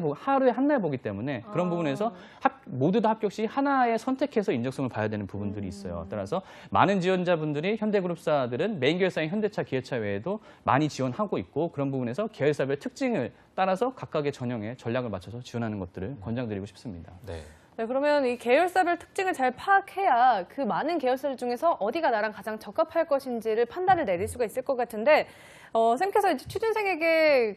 한 날 보기 때문에 그런 부분에서 모두 다 합격 시 하나에 선택해서 인적성을 봐야 되는 부분들이 있어요. 따라서 많은 지원자분들이 현대그룹사들은 메인 계열사인 현대차, 기아차 외에도 많이 지원하고 있고 그런 부분에서 계열사별 특징을 따라서 각각의 전형에 전략을 맞춰서 지원하는 것들을 권장드리고 싶습니다. 네. 네, 그러면 이 계열사별 특징을 잘 파악해야 그 많은 계열사들 중에서 어디가 나랑 가장 적합할 것인지를 판단을 내릴 수가 있을 것 같은데, 쌤께서 이제 취준생에게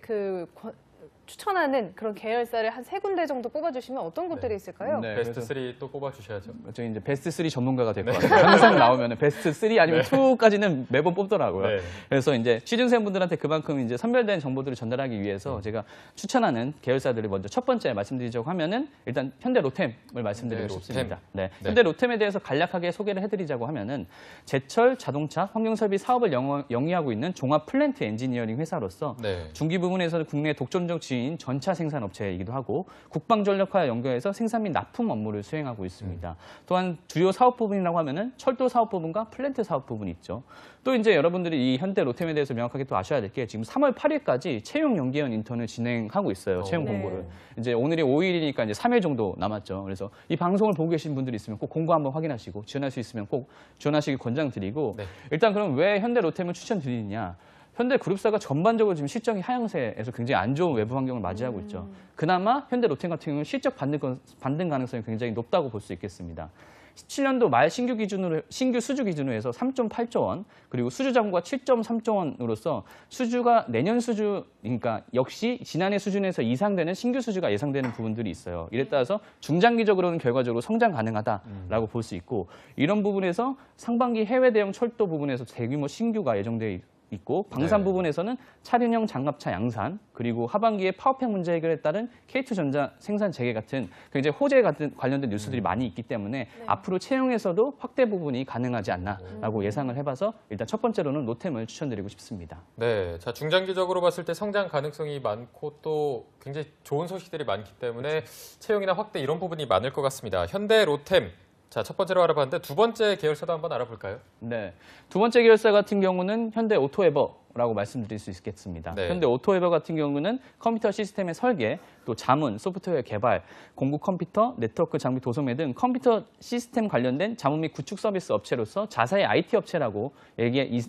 추천하는 그런 계열사를 한 3군데 정도 뽑아주시면 어떤 곳들이 있을까요? 네, 베스트 그래서 3 또 뽑아주셔야죠. 저희 이제 베스트 3 전문가가 될 것 같아요. 항상 나오면 베스트 3 아니면 2까지는 매번 뽑더라고요. 네. 그래서 이제 취준생분들한테 그만큼 이제 선별된 정보들을 전달하기 위해서 제가 추천하는 계열사들을 먼저 첫 번째 말씀드리자고 하면은 일단 현대 로템을 말씀드리고 현대 로템. 싶습니다. 네. 네. 현대 로템에 대해서 간략하게 소개를 해드리자고 하면은 제철 자동차 환경설비 사업을 영위하고 있는 종합 플랜트 엔지니어링 회사로서 네. 중기 부분에서는 국내 독점적 지위인 전차 생산 업체이기도 하고 국방전력화와 연결해서 생산 및 납품 업무를 수행하고 있습니다. 또한 주요 사업 부분이라고 하면은 철도 사업 부분과 플랜트 사업 부분이 있죠. 또 이제 여러분들이 이 현대 로템에 대해서 명확하게 또 아셔야 될 게 지금 3월 8일까지 채용 연계형 인턴을 진행하고 있어요. 채용 네. 공고를. 이제 오늘이 5일이니까 이제 3일 정도 남았죠. 그래서 이 방송을 보고 계신 분들이 있으면 꼭 공고 한번 확인하시고 지원할 수 있으면 꼭 지원하시길 권장드리고 네. 일단 그럼 왜 현대 로템을 추천드리느냐? 현대그룹사가 전반적으로 지금 실적이 하향세에서 굉장히 안 좋은 외부 환경을 맞이하고 있죠. 그나마 현대 로템 같은 경우는 실적 반등 가능성이 굉장히 높다고 볼 수 있겠습니다. 17년도 말 신규 수주 기준으로 해서 3.8조 원, 그리고 수주 잔고가 7.3조 원으로서 수주가 내년 수주, 그러니까 역시 지난해 수준에서 이상되는 신규 수주가 예상되는 부분들이 있어요. 이에 따라서 중장기적으로는 결과적으로 성장 가능하다라고 볼 수 있고 이런 부분에서 상반기 해외 대형 철도 부분에서 대규모 신규가 예정돼 있고 방산 네. 부분에서는 차륜형 장갑차 양산 그리고 하반기에 파워팩 문제 해결에 따른 K2전자 생산 재개 같은 굉장히 호재 같은 관련된 뉴스들이 많이 있기 때문에 앞으로 채용에서도 확대 부분이 가능하지 않나라고 예상을 해봐서 일단 첫 번째로는 로템을 추천드리고 싶습니다. 네, 자 중장기적으로 봤을 때 성장 가능성이 많고 또 굉장히 좋은 소식들이 많기 때문에 채용이나 확대 이런 부분이 많을 것 같습니다. 현대 로템. 자, 첫 번째로 알아봤는데 두 번째 계열사도 한번 알아볼까요? 네, 두 번째 계열사 같은 경우는 현대 오토에버라고 말씀드릴 수 있겠습니다. 네. 현대 오토에버 같은 경우는 컴퓨터 시스템의 설계, 또 자문, 소프트웨어 개발, 공구 컴퓨터, 네트워크 장비 도소매 등 컴퓨터 시스템 관련된 자문 및 구축 서비스 업체로서 자사의 IT 업체라고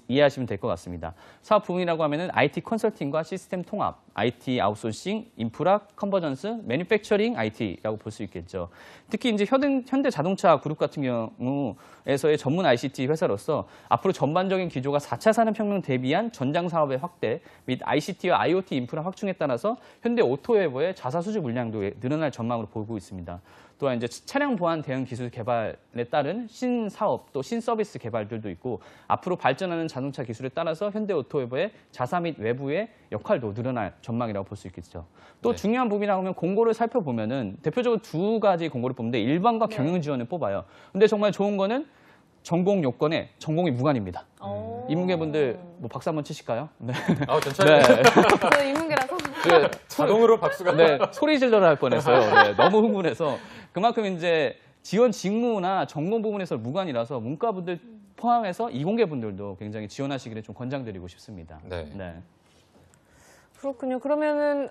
이해하시면 될 것 같습니다. 사업 부문이라고 하면은 IT 컨설팅과 시스템 통합, IT 아웃소싱, 인프라 컨버전스, 매뉴팩처링 IT라고 볼 수 있겠죠. 특히 이제 현대 자동차 그룹 같은 경우에서의 전문 ICT 회사로서 앞으로 전반적인 기조가 4차 산업혁명 대비한 전 전장 사업의 확대 및 ICT와 IoT 인프라 확충에 따라서 현대 오토웨버의 자사 수주 물량도 늘어날 전망으로 보고 있습니다. 또한 이제 차량 보안 대응 기술 개발에 따른 신사업 또 신서비스 개발들도 있고 앞으로 발전하는 자동차 기술에 따라서 현대 오토웨버의 자사 및 외부의 역할도 늘어날 전망이라고 볼 수 있겠죠. 또 네. 중요한 부분이라고 하면 공고를 살펴보면은 대표적으로 두 가지 공고를 뽑는데 일반과 네. 경영 지원을 뽑아요. 근데 정말 좋은 거는 전공 요건에 전공이 무관입니다. 인문계분들 뭐 박수 한번 치실까요? 네. 괜찮아요. 저 인문계라서. 네. 자동으로 박수가. 네, 소리 질러라 할 뻔했어요. 네, 너무 흥분해서. 그만큼 이제 지원 직무나 전공 부분에서 무관이라서 문과분들 포함해서 이공계분들도 굉장히 지원하시기를 좀 권장드리고 싶습니다. 네. 그렇군요. 그러면은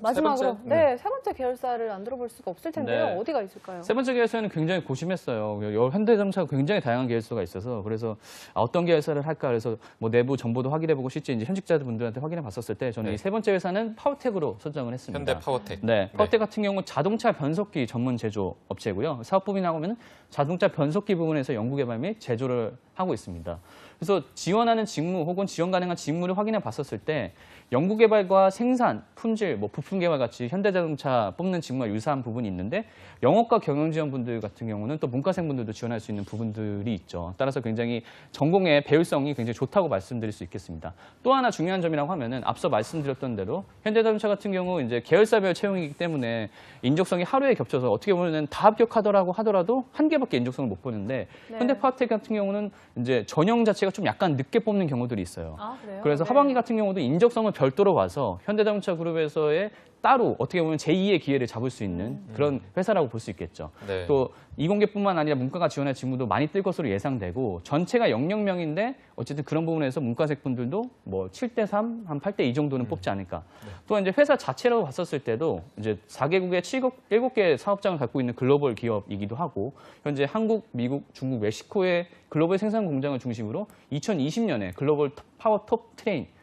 마지막으로 세 번째? 세 번째 계열사를 안 들어볼 수가 없을 텐데요. 네. 어디가 있을까요? 세 번째 계열사는 굉장히 고심했어요. 현대자동차가 굉장히 다양한 계열사가 있어서 그래서 어떤 계열사를 할까 그래서 뭐 내부 정보도 확인해보고 실제 이제 현직자분들한테 확인해봤었을 때 저는 네. 이 세 번째 회사는 파워텍으로 선정을 했습니다. 현대 파워텍. 네, 파워텍 같은 경우 자동차 변속기 전문 제조 업체고요. 사업 부분이라고 하면 자동차 변속기 부분에서 연구 개발 및 제조를 하고 있습니다. 그래서 지원하는 직무 혹은 지원 가능한 직무를 확인해 봤었을 때 연구 개발과 생산, 품질, 뭐 부품 개발 같이 현대자동차 뽑는 직무와 유사한 부분이 있는데 영업과 경영 지원분들 같은 경우는 또 문과생분들도 지원할 수 있는 부분들이 있죠. 따라서 굉장히 전공의 배울성이 굉장히 좋다고 말씀드릴 수 있겠습니다. 또 하나 중요한 점이라고 하면은 앞서 말씀드렸던 대로 현대자동차 같은 경우 이제 계열사별 채용이기 때문에 인적성이 하루에 겹쳐서 어떻게 보면은 다 합격하더라고 하더라도 한 개밖에 인적성을 못 보는데 네. 현대파워텍 같은 경우는 이제 전형 자체가 좀 약간 늦게 뽑는 경우들이 있어요. 아, 그래요? 그래서 네. 하반기 같은 경우도 인적성을 별도로 봐서 현대자동차 그룹에서의 따로 어떻게 보면 제2의 기회를 잡을 수 있는 그런 회사라고 볼 수 있겠죠. 네. 또 이공계뿐만 아니라 문과가 지원할 직무도 많이 뜰 것으로 예상되고 전체가 000명인데 어쨌든 그런 부분에서 문과생분들도 뭐 7대3, 한 8대2 정도는 뽑지 않을까. 또 이제 회사 자체로 봤었을 때도 이제 4개국에 7개 사업장을 갖고 있는 글로벌 기업이기도 하고 현재 한국, 미국, 중국, 멕시코의 글로벌 생산 공장을 중심으로 2020년에 글로벌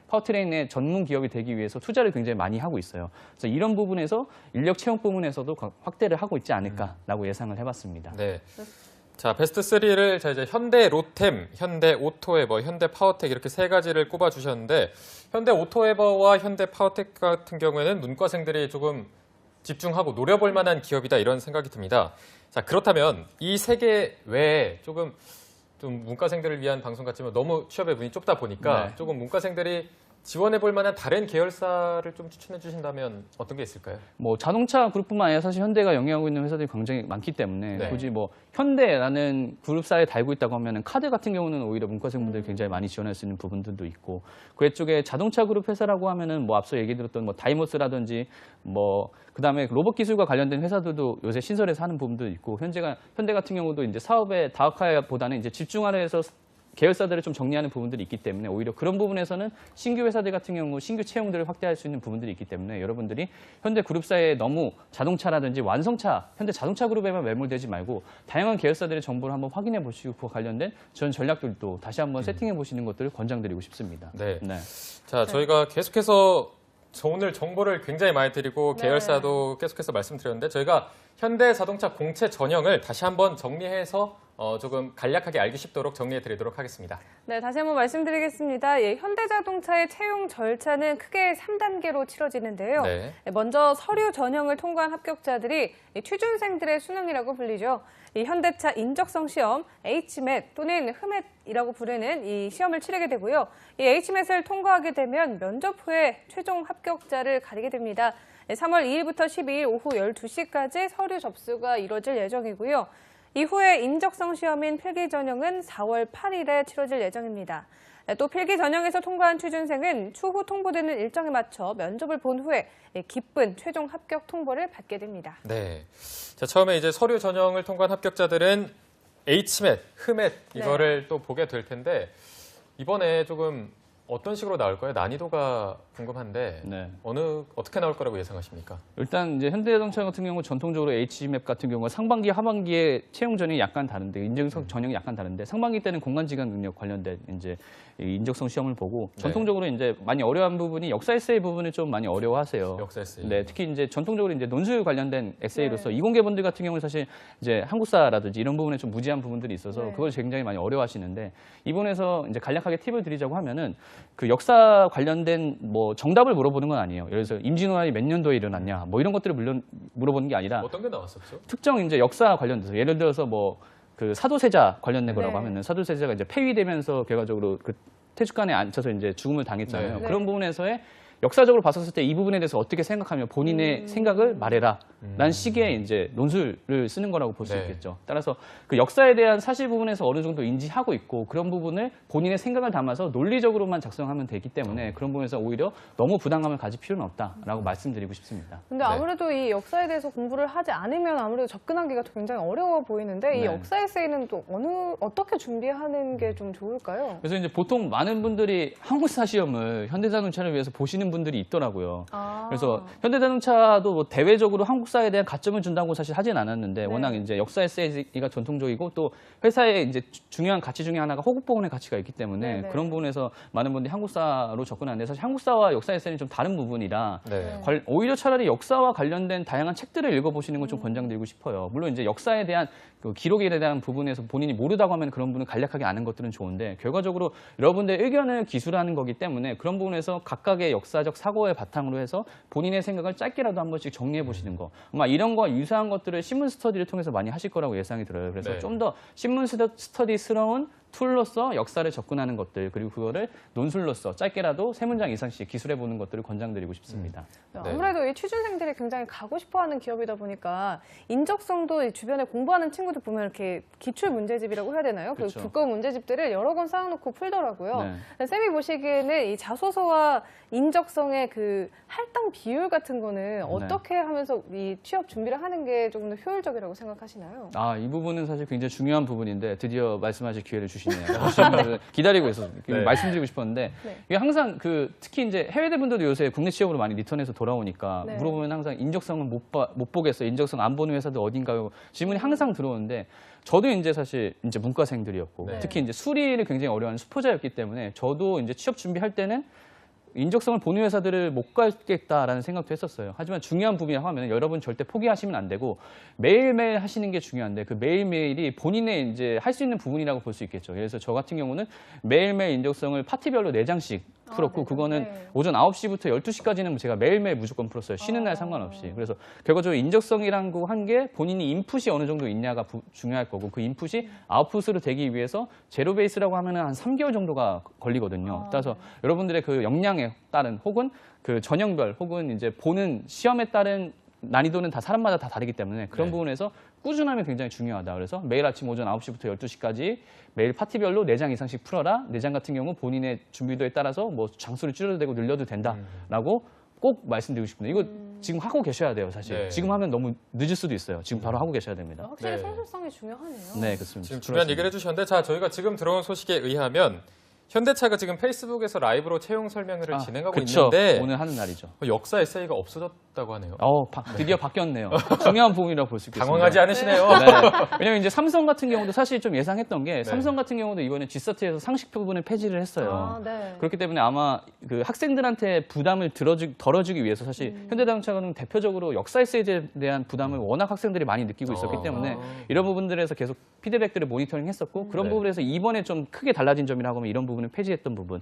파워트레인의 전문 기업이 되기 위해서 투자를 굉장히 많이 하고 있어요. 그래서 이런 부분에서 인력 채용 부분에서도 확대를 하고 있지 않을까라고 예상을 해봤습니다. 네. 자, 베스트 3를 자, 이제 현대 로템, 현대 오토에버, 현대 파워텍 이렇게 세 가지를 꼽아 주셨는데 현대 오토에버와 현대 파워텍 같은 경우에는 문과생들이 조금 집중하고 노려볼 만한 기업이다 이런 생각이 듭니다. 자, 그렇다면 이 세 개 외에 좀 문과생들을 위한 방송 같지만 너무 취업의 문이 좁다 보니까 네. 조금 문과생들이 지원해 볼 만한 다른 계열사를 좀 추천해 주신다면 어떤 게 있을까요? 뭐 자동차 그룹뿐만 아니라 사실 현대가 영위하고 있는 회사들이 굉장히 많기 때문에 네. 굳이 뭐 현대라는 그룹사에 달고 있다고 하면은 카드 같은 경우는 오히려 문과생분들이 굉장히 많이 지원할 수 있는 부분들도 있고 그 쪽에 자동차 그룹 회사라고 하면은 뭐 앞서 얘기 들었던 뭐 다이모스라든지 뭐 그다음에 로봇 기술과 관련된 회사들도 요새 신설해서 하는 부분도 있고 현대 같은 경우도 이제 사업의 다각화보다는 이제 집중화를 해서 계열사들을 좀 정리하는 부분들이 있기 때문에 오히려 그런 부분에서는 신규 회사들 같은 경우 신규 채용들을 확대할 수 있는 부분들이 있기 때문에 여러분들이 현대 그룹사에 너무 자동차라든지 완성차, 현대 자동차 그룹에만 매몰되지 말고 다양한 계열사들의 정보를 한번 확인해 보시고 그와 관련된 전 전략들도 다시 한번 세팅해 보시는 것들을 권장드리고 싶습니다. 네. 자, 저희가 계속해서 오늘 정보를 굉장히 많이 드리고 네. 계열사도 계속해서 말씀드렸는데 저희가 현대 자동차 공채 전형을 다시 한번 정리해서 조금 간략하게 알기 쉽도록 정리해 드리도록 하겠습니다. 네, 다시 한번 말씀드리겠습니다. 현대자동차의 채용 절차는 크게 3단계로 치러지는데요. 네. 먼저 서류 전형을 통과한 합격자들이 취준생들의 수능이라고 불리죠. 이 현대차 인적성 시험 HMAT 또는 HMAT이라고 부르는 이 시험을 치르게 되고요. 이 HMAT을 통과하게 되면 면접 후에 최종 합격자를 가리게 됩니다. 3월 2일부터 12일 오후 12시까지 서류 접수가 이뤄질 예정이고요. 이후에 인적성 시험인 필기 전형은 4월 8일에 치러질 예정입니다. 또 필기 전형에서 통과한 취준생은 추후 통보되는 일정에 맞춰 면접을 본 후에 기쁜 최종 합격 통보를 받게 됩니다. 네. 자, 처음에 이제 서류 전형을 통과한 합격자들은 HMAT, HMAT 이거를 또 보게 될 텐데 이번에 조금 어떤 식으로 나올까요? 난이도가 궁금한데 네. 어떻게 나올 거라고 예상하십니까? 일단 이제 현대자동차 같은 경우 전통적으로 HMAP 같은 경우가 상반기, 하반기에 채용 전형이 약간 다른데 인적성 전형이 약간 다른데 상반기 때는 공간지각 능력 관련된 이제 이 인적성 시험을 보고 전통적으로 이제 많이 어려운 부분이 역사 에세이 부분을 좀 많이 어려워하세요. 역사 에세이. 네, 특히 이제 전통적으로 이제 논술 관련된 에세이로서 이공계분들 같은 경우는 사실 이제 한국사라든지 이런 부분에 좀 무지한 부분들이 있어서 그걸 굉장히 많이 어려워하시는데 이 부분에서 이제 간략하게 팁을 드리자고 하면은 그 역사 관련된 뭐 정답을 물어보는 건 아니에요. 예를 들어서 임진왜란이 몇 년도에 일어났냐 뭐 이런 것들을 물어보는 게 아니라 어떤 게 나왔었죠? 특정 이제 역사 관련돼서 예를 들어서 뭐 그 사도세자 관련된 거라고 하면은 사도세자가 이제 폐위되면서 결과적으로 그 태축간에 앉혀서 이제 죽음을 당했잖아요. 그런 부분에서의 역사적으로 봤었을 때 이 부분에 대해서 어떻게 생각하며 본인의 생각을 말해라. 라는 식의 이제 논술을 쓰는 거라고 볼 수 있겠죠. 따라서 그 역사에 대한 사실 부분에서 어느 정도 인지하고 있고 그런 부분을 본인의 생각을 담아서 논리적으로만 작성하면 되기 때문에 그런 부분에서 오히려 너무 부담감을 가질 필요는 없다라고 말씀드리고 싶습니다. 근데 아무래도 이 역사에 대해서 공부를 하지 않으면 아무래도 접근하기가 굉장히 어려워 보이는데 이 역사 에세이는 또 어떻게 준비하는 게 좀 좋을까요? 그래서 이제 보통 많은 분들이 한국사 시험을 현대자동차를 위해서 보시는 분들이 있더라고요. 그래서 현대자동차도 뭐 대외적으로 한국사에 대한 가점을 준다고 사실 하진 않았는데 워낙 이제 역사 에세이가 전통적이고 또 회사의 이제 중요한 가치 중에 하나가 호국보훈의 가치가 있기 때문에 그런 부분에서 많은 분들이 한국사로 접근하는데 사실 한국사와 역사 에세이는 좀 다른 부분이라 오히려 차라리 역사와 관련된 다양한 책들을 읽어보시는 걸 좀 권장드리고 싶어요. 물론 이제 역사에 대한 그 기록에 대한 부분에서 본인이 모르다고 하면 그런 부분을 간략하게 아는 것들은 좋은데 결과적으로 여러분들의 의견을 기술하는 거기 때문에 그런 부분에서 각각의 역사적 사고의 바탕으로 해서 본인의 생각을 짧게라도 한 번씩 정리해 보시는 거. 아마 이런 거와 유사한 것들을 신문 스터디를 통해서 많이 하실 거라고 예상이 들어요. 그래서 좀 더 신문 스터디스러운 툴로서 역사를 접근하는 것들 그리고 그거를 논술로서 짧게라도 3문장 이상씩 기술해보는 것들을 권장드리고 싶습니다. 아무래도 이 취준생들이 굉장히 가고 싶어하는 기업이다 보니까 인적성도 이 주변에 공부하는 친구들 보면 이렇게 기출 문제집이라고 해야 되나요? 그 두꺼운 문제집들을 여러 권 쌓아놓고 풀더라고요. 쌤이 보시기에는 이 자소서와 인적성의 그 할당 비율 같은 거는 어떻게 하면서 이 취업 준비를 하는 게 조금 더 효율적이라고 생각하시나요? 이 부분은 사실 굉장히 중요한 부분인데 드디어 말씀하실 기회를 주시네요. 기다리고 있어서 말씀드리고 싶었는데 이게 항상 그 특히 이제 해외대 분들도 요새 국내 취업으로 많이 리턴해서 돌아오니까 물어보면 항상 인적성은 못 보겠어요. 인적성 안 보는 회사도 어딘가요? 질문이 항상 들어오는데 저도 이제 사실 이제 문과생들이었고 특히 이제 수리를 굉장히 어려워하는 수포자였기 때문에 저도 이제 취업 준비할 때는 인적성을 보는 회사들을 못 가겠다라는 생각도 했었어요. 하지만 중요한 부분이라고 하면 여러분 절대 포기하시면 안 되고 매일매일 하시는 게 중요한데 그 매일매일이 본인의 이제 할 수 있는 부분이라고 볼 수 있겠죠. 그래서 저 같은 경우는 매일매일 인적성을 파트별로 4장씩 풀었고 그거는 오전 9시부터 12시까지는 제가 매일매일 무조건 풀었어요. 쉬는 날 상관없이. 그래서 결과적으로 인적성이라는 거 한 게 본인이 인풋이 어느 정도 있냐가 중요할 거고 그 인풋이 아웃풋으로 되기 위해서 제로 베이스라고 하면 한 3개월 정도가 걸리거든요. 따라서 여러분들의 그 역량에 따른 혹은 그 전형별 혹은 이제 보는 시험에 따른 난이도는 다 사람마다 다 다르기 때문에 그런 부분에서 꾸준함이 굉장히 중요하다. 그래서 매일 아침 오전 9시부터 12시까지 매일 파티별로 4장 이상씩 풀어라. 4장 같은 경우 본인의 준비도에 따라서 뭐 장수를 줄여도 되고 늘려도 된다라고 꼭 말씀드리고 싶은데 이거 지금 하고 계셔야 돼요, 사실. 지금 하면 너무 늦을 수도 있어요. 지금 바로 하고 계셔야 됩니다. 확실히 성실성이 중요하네요. 네, 그렇습니다. 지금 중요한 얘기를 해주셨는데 자 저희가 지금 들어온 소식에 의하면 현대차가 지금 페이스북에서 라이브로 채용 설명회를 진행하고 있는데 오늘 하는 날이죠. 역사 에세이가 없어졌다고 하네요. 드디어 바뀌었네요. 중요한 부분이라고 볼 수 있겠습니다. 당황하지 않으시네요. 왜냐면 이제 삼성 같은 경우도 사실 좀 예상했던 게 삼성 같은 경우도 이번에 G사트에서 상식 부분을 폐지를 했어요. 그렇기 때문에 아마 그 학생들한테 부담을 덜어주기 위해서 사실 현대자동차는 대표적으로 역사 에세이에 대한 부담을 워낙 학생들이 많이 느끼고 있었기 때문에 이런 부분들에서 계속 피드백들을 모니터링했었고 그런 부분에서 이번에 좀 크게 달라진 점이라고 하면 이런 부분을 폐지했던 부분.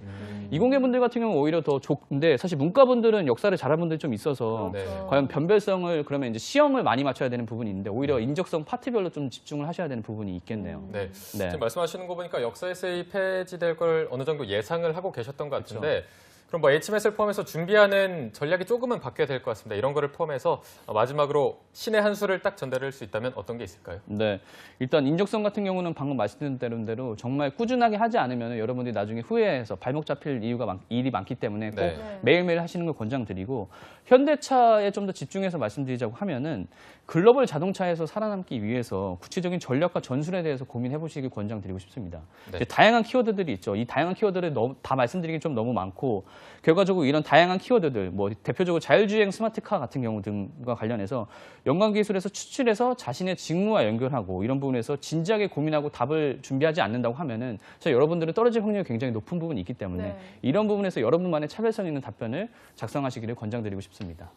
이공계분들 같은 경우는 오히려 더 좋은데 사실 문과분들은 역사를 잘하는 분들이 좀 있어서 과연 변별성을 그러면 이제 시험을 많이 맞춰야 되는 부분이 있는데 오히려 인적성 파트별로 좀 집중을 하셔야 되는 부분이 있겠네요. 지금 말씀하시는 거 보니까 역사 에세이 폐지될 걸 어느 정도 예상을 하고 계셨던 것 같은데 그럼 뭐 HMS를 포함해서 준비하는 전략이 조금은 바뀌어야 될 것 같습니다. 이런 거를 포함해서 마지막으로 신의 한 수를 딱 전달할 수 있다면 어떤 게 있을까요? 네, 일단 인적성 같은 경우는 방금 말씀드린 대로 정말 꾸준하게 하지 않으면 여러분들이 나중에 후회해서 발목 잡힐 일이 많기 때문에 꼭 매일매일 하시는 걸 권장드리고 현대차에 좀 더 집중해서 말씀드리자고 하면은 글로벌 자동차에서 살아남기 위해서 구체적인 전략과 전술에 대해서 고민해 보시길 권장드리고 싶습니다. 이제 다양한 키워드들이 있죠. 이 다양한 키워드를 다 말씀드리기 좀 너무 많고 결과적으로 이런 다양한 키워드들, 뭐 대표적으로 자율주행 스마트카 같은 경우 등과 관련해서 연관기술에서 추출해서 자신의 직무와 연결하고 이런 부분에서 진지하게 고민하고 답을 준비하지 않는다고 하면은 여러분들은 떨어질 확률이 굉장히 높은 부분이 있기 때문에 네. 이런 부분에서 여러분만의 차별성 있는 답변을 작성하시기를 권장드리고 싶습니다.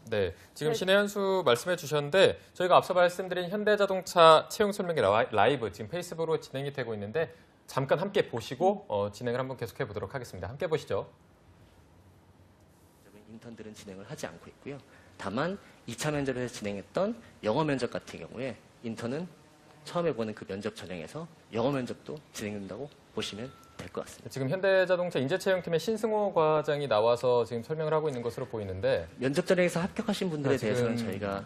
네, 지금 신혜연수 말씀해 주셨는데 저희가 앞서 말씀드린 현대자동차 채용 설명회 라이브 지금 페이스북으로 진행이 되고 있는데 잠깐 함께 보시고 진행을 한번 계속해 보도록 하겠습니다. 함께 보시죠. 인턴들은 진행을 하지 않고 있고요. 다만 2차 면접에서 진행했던 영어 면접 같은 경우에 인턴은 처음에 보는 그 면접 전형에서 영어 면접도 진행된다고 보시면 될 것 같습니다. 지금 현대자동차 인재채용팀의 신승호 과장이 나와서 지금 설명을 하고 있는 것으로 보이는데 면접 전형에서 합격하신 분들에 지금 대해서는 저희가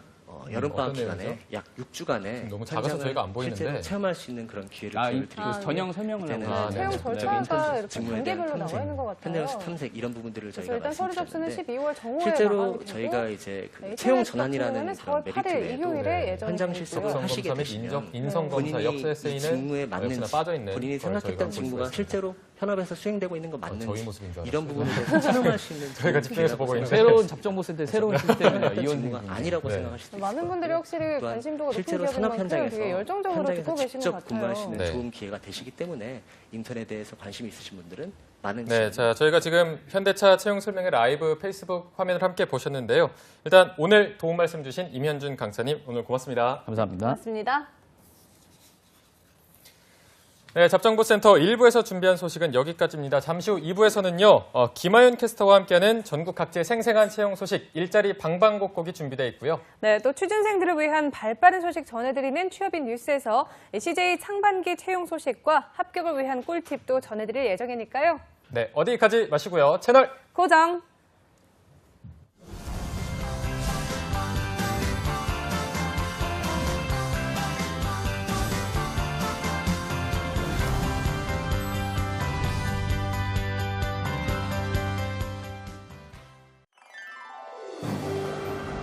여름방학 어떤 기간에 내용이죠? 약 6주간의 너무 작아서 저희가 안 보이는데. 실제로 체험할 수 있는 그런 기회를 기회를 드리고 그 전형 설명을 이때는 하고 네, 채용 절차가 이렇게 직무에 대한 단계별로 나와 있는 것 같아요. 현대역시 탐색 이런 부분들을 그래서 저희가 일단 서류 접수는 말씀드렸는데 12월 정오에 실제로 나가게 저희가 되고 이제 그 네, 채용 인터넷 전환이라는 같은 그런 경우는 메리트 4월 8일 외에도 일요일에 예정이 현장 돼 실습을 있고요. 하시게 및 되시면 인성검사 본인이 역서에서는 이 직무에 맞는지 빠져 있는 본인이 생각했던 직무가 실제로 현업에서 수행되고 있는 거 맞는지 저희 모습인 줄 이런 알았어요. 부분에 대해서 체험할 수 있는 저희가 좋은 집중해서 보고 기회라고 있는데. 새로운 접종부 센터 새로운 시스템이에요. 생각합니다. 이원 직무가 아니라고 네. 생각하실 수 있을 많은 것 분들이 같고요. 확실히 또한 관심도가 높은 실제로 기업인 산업 만큼 현장에서 되게 열정적으로 듣고 계신 것 직접 같아요. 근무할 수 있는 네. 좋은 기회가 되시기 때문에 인턴에 대해서 관심이 있으신 분들은 많은 네, 자 저희가 지금 현대차 채용 설명회 라이브 페이스북 화면을 함께 보셨는데요. 일단 오늘 도움 말씀 주신 임현준 강사님 오늘 고맙습니다. 감사합니다. 맞습니다. 네, 잡정보센터 1부에서 준비한 소식은 여기까지입니다. 잠시 후 2부에서는요, 김하윤 캐스터와 함께하는 전국 각지의 생생한 채용 소식, 일자리 방방곡곡이 준비되어 있고요. 네, 또 취준생들을 위한 발빠른 소식 전해드리는 취업인 뉴스에서 CJ 상반기 채용 소식과 합격을 위한 꿀팁도 전해드릴 예정이니까요. 네, 어디 가지 마시고요. 채널 고정!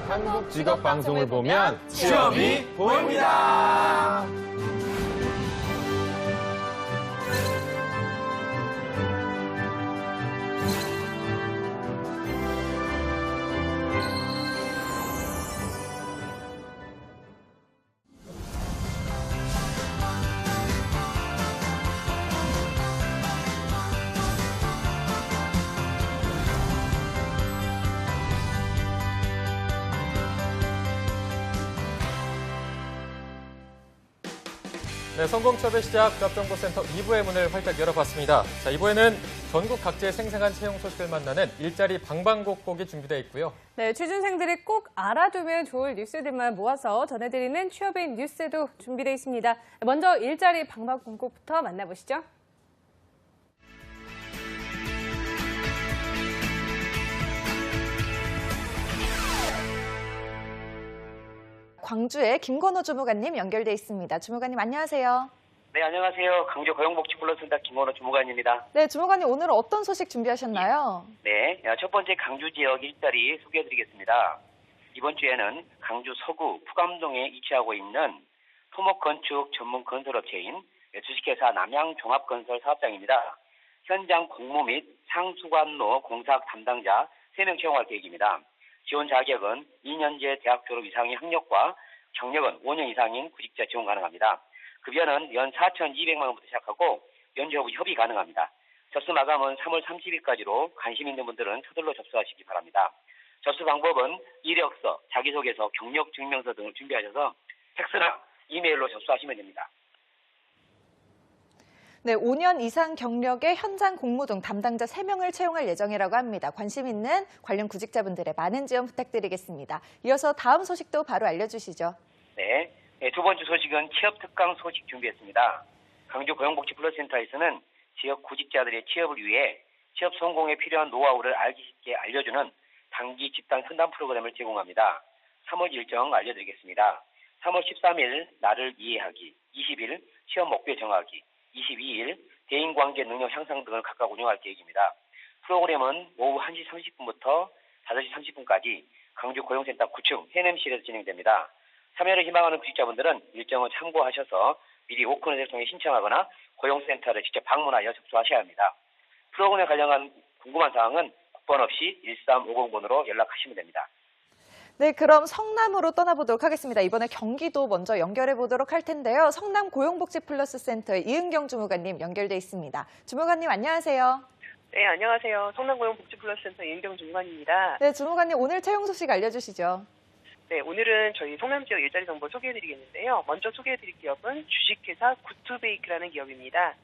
한국 직업 방송을 보면 취업이 보입니다. 네, 성공취업의 시작 잡정보센터 2부의 문을 활짝 열어봤습니다. 자, 2부에는 전국 각지의 생생한 채용 소식을 만나는 일자리 방방곡곡이 준비되어 있고요. 네, 취준생들이 꼭 알아두면 좋을 뉴스들만 모아서 전해드리는 취업인 뉴스도 준비되어 있습니다. 먼저 일자리 방방곡곡부터 만나보시죠. 광주의 김건호 주무관님 연결돼 있습니다. 주무관님 안녕하세요. 네, 안녕하세요. 강주 고용복지플러스센터 김원호 주무관입니다. 네, 주무관님 오늘은 어떤 소식 준비하셨나요? 네, 첫 번째 강주 지역 일자리 소개해드리겠습니다. 이번 주에는 강주 서구 푸감동에 위치하고 있는 토목건축 전문 건설업체인 주식회사 남양종합건설 사업장입니다. 현장 공무 및 상수관로 공사 담당자 3명 채용할 계획입니다. 지원 자격은 2년제 대학 졸업 이상의 학력과 경력은 5년 이상인 구직자 지원 가능합니다. 급여는 연 4,200만 원부터 시작하고 연주 여부 협의 가능합니다. 접수 마감은 3월 30일까지로 관심 있는 분들은 서둘러 접수하시기 바랍니다. 접수 방법은 이력서, 자기소개서, 경력증명서 등을 준비하셔서 팩스나 이메일로 접수하시면 됩니다. 네, 5년 이상 경력의 현장 공무 등 담당자 3명을 채용할 예정이라고 합니다. 관심 있는 관련 구직자분들의 많은 지원 부탁드리겠습니다. 이어서 다음 소식도 바로 알려주시죠. 네, 두 번째 소식은 취업 특강 소식 준비했습니다. 강주 고용복지플러스센터에서는 지역 구직자들의 취업을 위해 취업 성공에 필요한 노하우를 알기 쉽게 알려주는 단기 집단 상담 프로그램을 제공합니다. 3월 일정 알려드리겠습니다. 3월 13일 나를 이해하기, 20일 취업 목표 정하기, 22일 대인관계 능력 향상 등을 각각 운영할 계획입니다. 프로그램은 오후 1시 30분부터 5시 30분까지 강주 고용센터 9층 해냄실에서 진행됩니다. 참여를 희망하는 구직자분들은 일정을 참고하셔서 미리 오픈을 통해 신청하거나 고용센터를 직접 방문하여 접수하셔야 합니다. 프로그램에 관련한 궁금한 사항은 국번 없이 1350번으로 연락하시면 됩니다. 네, 그럼 성남으로 떠나보도록 하겠습니다. 이번에 경기도 먼저 연결해 보도록 할 텐데요. 성남 고용복지플러스센터의 이은경 주무관님 연결돼 있습니다. 주무관님 안녕하세요. 네, 안녕하세요. 성남고용복지플러스센터 이은경 주무관입니다. 네, 주무관님 오늘 채용 소식 알려주시죠. 네, 오늘은 저희 성남 지역 일자리 정보 소개해드리겠는데요. 먼저 소개해드릴 기업은 주식회사 굿투베이크라는 기업입니다.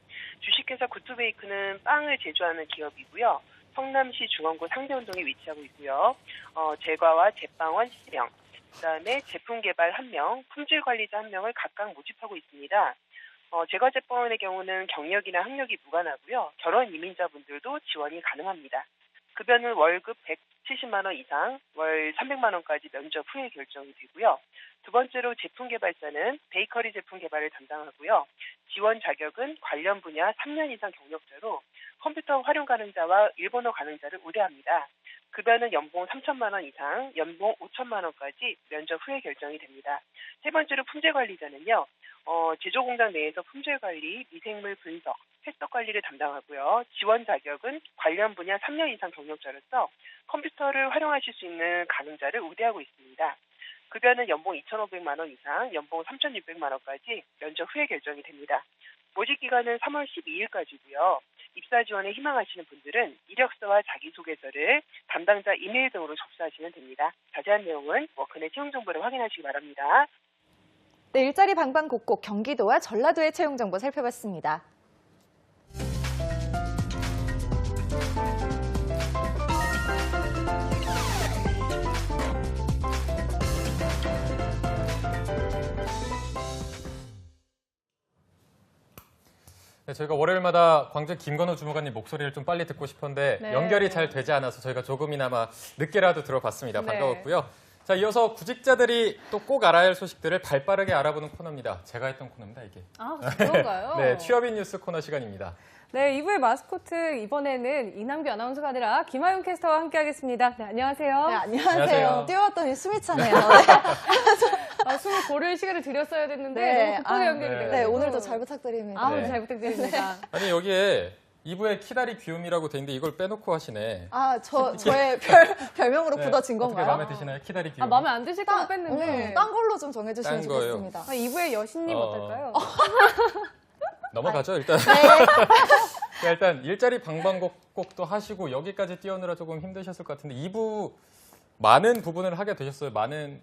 주식회사 굿투베이크는 빵을 제조하는 기업이고요. 성남시 중원구 상대운동에 위치하고 있고요. 제과와 제빵원 3명, 그다음에 제품 개발 1명, 품질 관리자 1명을 각각 모집하고 있습니다. 제과 제빵원의 경우는 경력이나 학력이 무관하고요. 결혼 이민자분들도 지원이 가능합니다. 급여는 월급 170만 원 이상, 월 300만 원까지 면접 후에 결정이 되고요. 두 번째로 제품 개발자는 베이커리 제품 개발을 담당하고요. 지원 자격은 관련 분야 3년 이상 경력자로 컴퓨터 활용 가능자와 일본어 가능자를 우대합니다. 급여는 연봉 3천만 원 이상, 연봉 5천만 원까지 면접 후에 결정이 됩니다. 세 번째로 품질 관리자는요. 제조 공장 내에서 품질 관리, 미생물 분석, 횟속 관리를 담당하고요. 지원 자격은 관련 분야 3년 이상 경력자로서 컴퓨터를 활용하실 수 있는 가능자를 우대하고 있습니다. 급여는 연봉 2,500만 원 이상, 연봉 3,600만 원까지 면접 후에 결정이 됩니다. 모집 기간은 3월 12일까지고요. 입사 지원에 희망하시는 분들은 이력서와 자기소개서를 담당자 이메일 등으로 접수하시면 됩니다. 자세한 내용은 워크넷 채용 정보를 확인하시기 바랍니다. 네, 일자리 방방곡곡 경기도와 전라도의 채용 정보 살펴봤습니다. 네, 저희가 월요일마다 광주 김건우 주무관님 목소리를 좀 빨리 듣고 싶었는데 네. 연결이 잘 되지 않아서 저희가 조금이나마 늦게라도 들어봤습니다. 네. 반가웠고요. 자, 이어서 구직자들이 또 꼭 알아야 할 소식들을 발빠르게 알아보는 코너입니다. 제가 했던 코너입니다, 이게. 아, 그런가요? 네, 취업인 뉴스 코너 시간입니다. 네, 2부의 마스코트 이번에는 이남규 아나운서가 아니라 김하윤 캐스터와 함께하겠습니다. 네, 안녕하세요. 네, 안녕하세요. 안녕하세요. 뛰어왔더니 숨이 차네요. 숨을 고를 시간을 드렸어야 됐는데 네, 너무 급하게 연결이 네. 돼가지고. 네, 오늘도 잘 부탁드립니다. 아, 네. 오늘 잘 부탁드립니다. 아니, 여기에 2부에 키다리 귀요미라고 돼 있는데 이걸 빼놓고 하시네. 아, 저의 별명으로 네, 굳어진 어떻게 건가요? 마음에 드시나요? 키다리 귀요미. 아, 마음에 안 드실 거면 뺐는데. 딴 걸로 좀 정해주시면 딴 거예요. 좋겠습니다. 2부의 여신님 어떨까요? 넘어가죠, 일단. 자, 일단 일자리 방방곡곡도 하시고 여기까지 뛰어느라 조금 힘드셨을 것 같은데 2부 많은 부분을 하게 되셨어요. 많은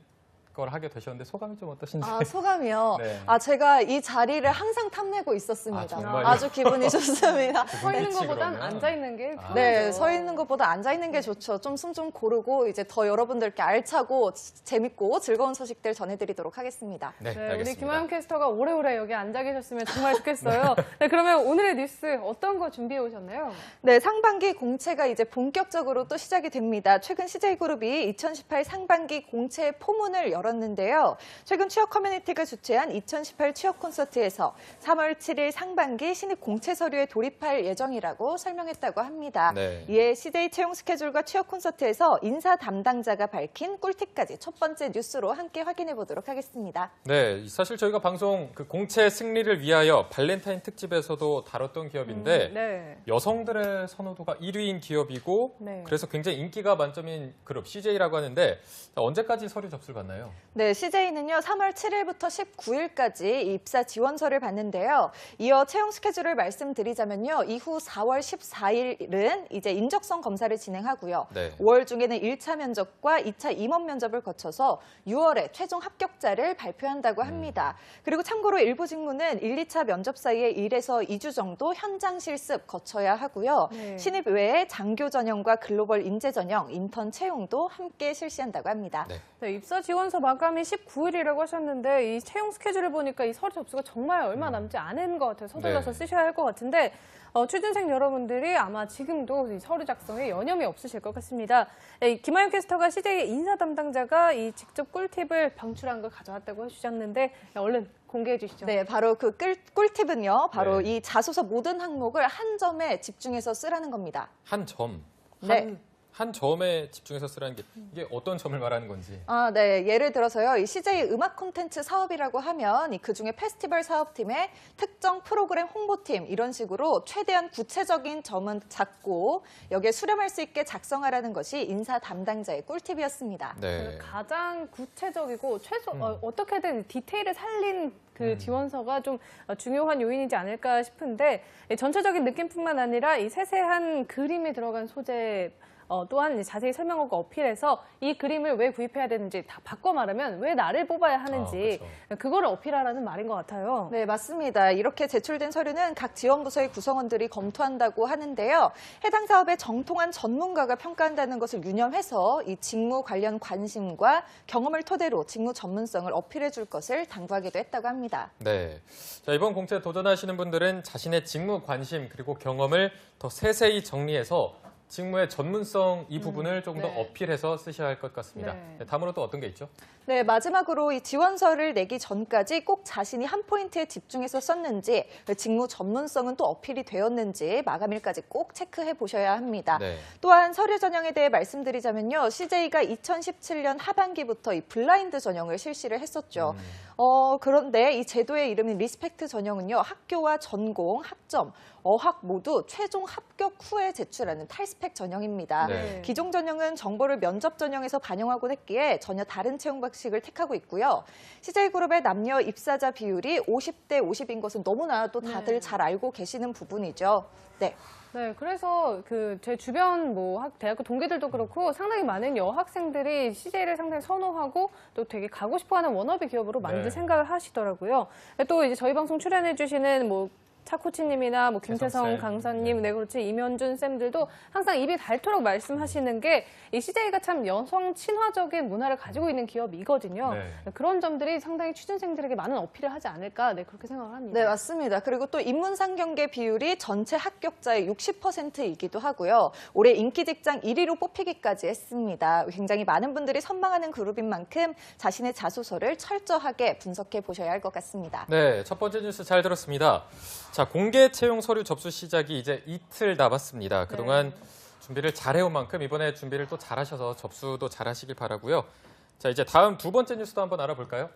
걸 하게 되셨는데 소감이 좀 어떠신지. 아, 소감이요? 네. 아, 제가 이 자리를 항상 탐내고 아, 있었습니다. 정말요? 아주 기분이 좋습니다. 서 있는 그치, 것보단 그러면. 앉아 있는 게 아. 네, 편하죠. 서 있는 것보다 앉아 있는 게 좋죠. 좀 숨 좀 고르고 이제 더 여러분들께 알차고 재밌고 즐거운 소식들 전해드리도록 하겠습니다. 네, 네, 알겠습니다. 우리 김하윤 캐스터가 오래오래 여기 앉아 계셨으면 정말 좋겠어요. 네, 그러면 오늘의 뉴스 어떤 거 준비해 오셨나요? 네, 상반기 공채가 이제 본격적으로 또 시작이 됩니다. 최근 CJ그룹이 2018 상반기 공채 포문을 열었는데요. 최근 취업 커뮤니티가 주최한 2018 취업 콘서트에서 3월 7일 상반기 신입 공채 서류에 돌입할 예정이라고 설명했다고 합니다. 네. 이에 CJ 채용 스케줄과 취업 콘서트에서 인사 담당자가 밝힌 꿀팁까지 첫 번째 뉴스로 함께 확인해 보도록 하겠습니다. 네, 사실 저희가 방송 그 공채 승리를 위하여 발렌타인 특집에서도 다뤘던 기업인데 네. 여성들의 선호도가 1위인 기업이고 네. 그래서 굉장히 인기가 만점인 그룹 CJ라고 하는데 자, 언제까지 서류 접수를 받나요? 네, CJ는요, 3월 7일부터 19일까지 입사 지원서를 받는데요. 이어 채용 스케줄을 말씀드리자면요, 이후 4월 14일은 이제 인적성 검사를 진행하고요. 네. 5월 중에는 1차 면접과 2차 임원 면접을 거쳐서 6월에 최종 합격자를 발표한다고 합니다. 그리고 참고로 일부 직무는 1, 2차 면접 사이에 1에서 2주 정도 현장 실습 거쳐야 하고요. 네. 신입 외에 장교 전형과 글로벌 인재 전형, 인턴 채용도 함께 실시한다고 합니다. 네. 네, 입사 지원서 마감이 19일이라고 하셨는데 이 채용 스케줄을 보니까 이 서류 접수가 정말 얼마 남지 않은 것 같아요. 서둘러서 네. 쓰셔야 할 것 같은데 취준생 여러분들이 아마 지금도 이 서류 작성에 여념이 없으실 것 같습니다. 김하윤 캐스터가 CJ 인사 담당자가 이 직접 꿀팁을 방출한 걸 가져왔다고 해주셨는데 얼른 공개해 주시죠. 네, 바로 그 네. 꿀팁은요. 바로 이 자소서 모든 항목을 한 점에 집중해서 쓰라는 겁니다. 한 점. 네. 한 점에 집중해서 쓰라는 게 이게 어떤 점을 말하는 건지. 아, 네. 예를 들어서요. 이 CJ 음악 콘텐츠 사업이라고 하면 그중에 페스티벌 사업팀의 특정 프로그램 홍보팀 이런 식으로 최대한 구체적인 점은 잡고 여기에 수렴할 수 있게 작성하라는 것이 인사 담당자의 꿀팁이었습니다. 네. 가장 구체적이고 어떻게든 디테일을 살린 그 지원서가 좀 중요한 요인이지 않을까 싶은데 전체적인 느낌뿐만 아니라 이 세세한 그림이 들어간 소재 또한 이제 자세히 설명하고 어필해서 이 그림을 왜 구입해야 되는지 다 바꿔 말하면 왜 나를 뽑아야 하는지 그거를 어필하라는 말인 것 같아요. 네, 맞습니다. 이렇게 제출된 서류는 각 지원부서의 구성원들이 검토한다고 하는데요. 해당 사업의 정통한 전문가가 평가한다는 것을 유념해서 이 직무 관련 관심과 경험을 토대로 직무 전문성을 어필해 줄 것을 당부하기도 했다고 합니다. 네. 자, 이번 공채에 도전하시는 분들은 자신의 직무 관심 그리고 경험을 더 세세히 정리해서 직무의 전문성 이 부분을 조금 더 어필해서 쓰셔야 할 것 같습니다. 네, 다음으로 또 어떤 게 있죠? 네, 마지막으로 이 지원서를 내기 전까지 꼭 자신이 한 포인트에 집중해서 썼는지, 직무 전문성은 또 어필이 되었는지 마감일까지 꼭 체크해 보셔야 합니다. 네. 또한 서류 전형에 대해 말씀드리자면요. CJ가 2017년 하반기부터 이 블라인드 전형을 실시를 했었죠. 그런데 이 제도의 이름인 리스펙트 전형은요. 학교와 전공, 학점, 어학 모두 최종 합격 후에 제출하는 탈스펙 전형입니다. 네. 기존 전형은 정보를 면접 전형에서 반영하곤 했기에 전혀 다른 채용 방식을 택하고 있고요. CJ그룹의 남녀 입사자 비율이 50대 50인 것은 너무나 또 다들 잘 알고 계시는 부분이죠. 네. 네, 그래서 제 주변 대학교 동기들도 그렇고 상당히 많은 여학생들이 CJ를 상당히 선호하고 또 되게 가고 싶어하는 워너비 기업으로 많이들 생각을 하시더라고요. 또 이제 저희 방송 출연해주시는 차코치님이나 김태성 쌤. 강사님, 네, 그렇지, 임현준 쌤들도 항상 입이 닳도록 말씀하시는 게 이 CJ가 참 여성 친화적인 문화를 가지고 있는 기업이거든요. 네. 그런 점들이 상당히 취준생들에게 많은 어필을 하지 않을까, 네, 그렇게 생각을 합니다. 네, 맞습니다. 그리고 또 인문상경계 비율이 전체 합격자의 60%이기도 하고요. 올해 인기 직장 1위로 뽑히기까지 했습니다. 굉장히 많은 분들이 선망하는 그룹인 만큼 자신의 자소서를 철저하게 분석해 보셔야 할 것 같습니다. 네, 첫 번째 뉴스 잘 들었습니다. 자, 공개 채용 서류 접수 시작이 이제 이틀 남았습니다. 그동안 준비를 잘해온 만큼 이번에 준비를 또 잘하셔서 접수도 잘하시길 바라고요. 자, 이제 다음 두 번째 뉴스도 한번 알아볼까요?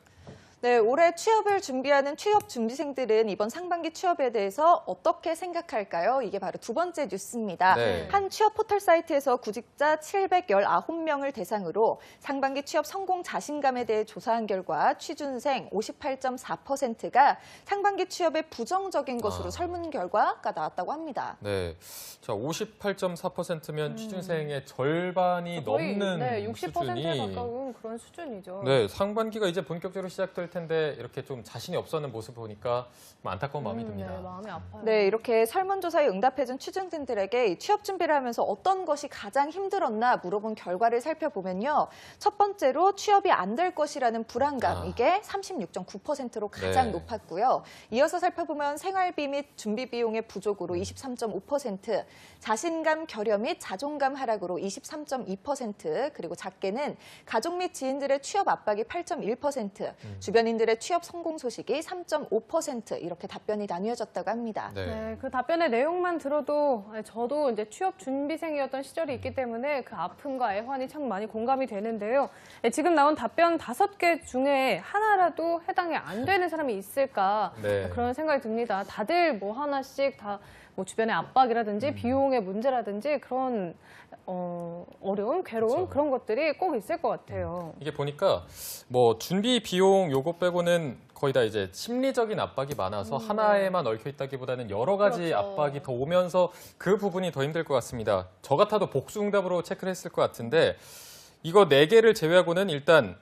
네, 올해 취업을 준비하는 취업 준비생들은 이번 상반기 취업에 대해서 어떻게 생각할까요? 이게 바로 두 번째 뉴스입니다. 네. 한 취업 포털 사이트에서 구직자 719명을 대상으로 상반기 취업 성공 자신감에 대해 조사한 결과 취준생 58.4%가 상반기 취업에 부정적인 것으로 설문 결과가 나왔다고 합니다. 네. 자, 58.4%면 취준생의 절반이 거의, 넘는 60%에 수준이 가까운 그런 수준이죠. 네, 상반기가 이제 본격적으로 시작될 텐데 이렇게 좀 자신이 없었는 모습 보니까 좀 안타까운 마음이 듭니다. 네, 마음이 아파요. 네, 이렇게 설문조사에 응답해준 취준생들에게 이 취업 준비를 하면서 어떤 것이 가장 힘들었나 물어본 결과를 살펴보면요. 첫 번째로 취업이 안 될 것이라는 불안감, 이게 36.9%로 가장 높았고요. 이어서 살펴보면 생활비 및 준비 비용의 부족으로 23.5%, 자신감 결여 및 자존감 하락으로 23.2%, 그리고 작게는 가족 및 지인들의 취업 압박이 8.1%, 주변인들의 취업 성공 소식이 3.5% 이렇게 답변이 나뉘어졌다고 합니다. 네, 그 답변의 내용만 들어도 저도 이제 취업 준비생이었던 시절이 있기 때문에 그 아픔과 애환이 참 많이 공감이 되는데요. 지금 나온 답변 5개 중에 하나라도 해당이 안 되는 사람이 있을까 그런 생각이 듭니다. 다들 하나씩 다 주변의 압박이라든지 비용의 문제라든지 그런 어려움, 괴로움 그런 것들이 꼭 있을 것 같아요. 이게 보니까 준비 비용 요거 빼고는 거의 다 이제 심리적인 압박이 많아서 하나에만 얽혀 있다기보다는 여러 가지 압박이 더 오면서 그 부분이 더 힘들 것 같습니다. 저 같아도 복수응답으로 체크를 했을 것 같은데 이거 4개를 제외하고는 일단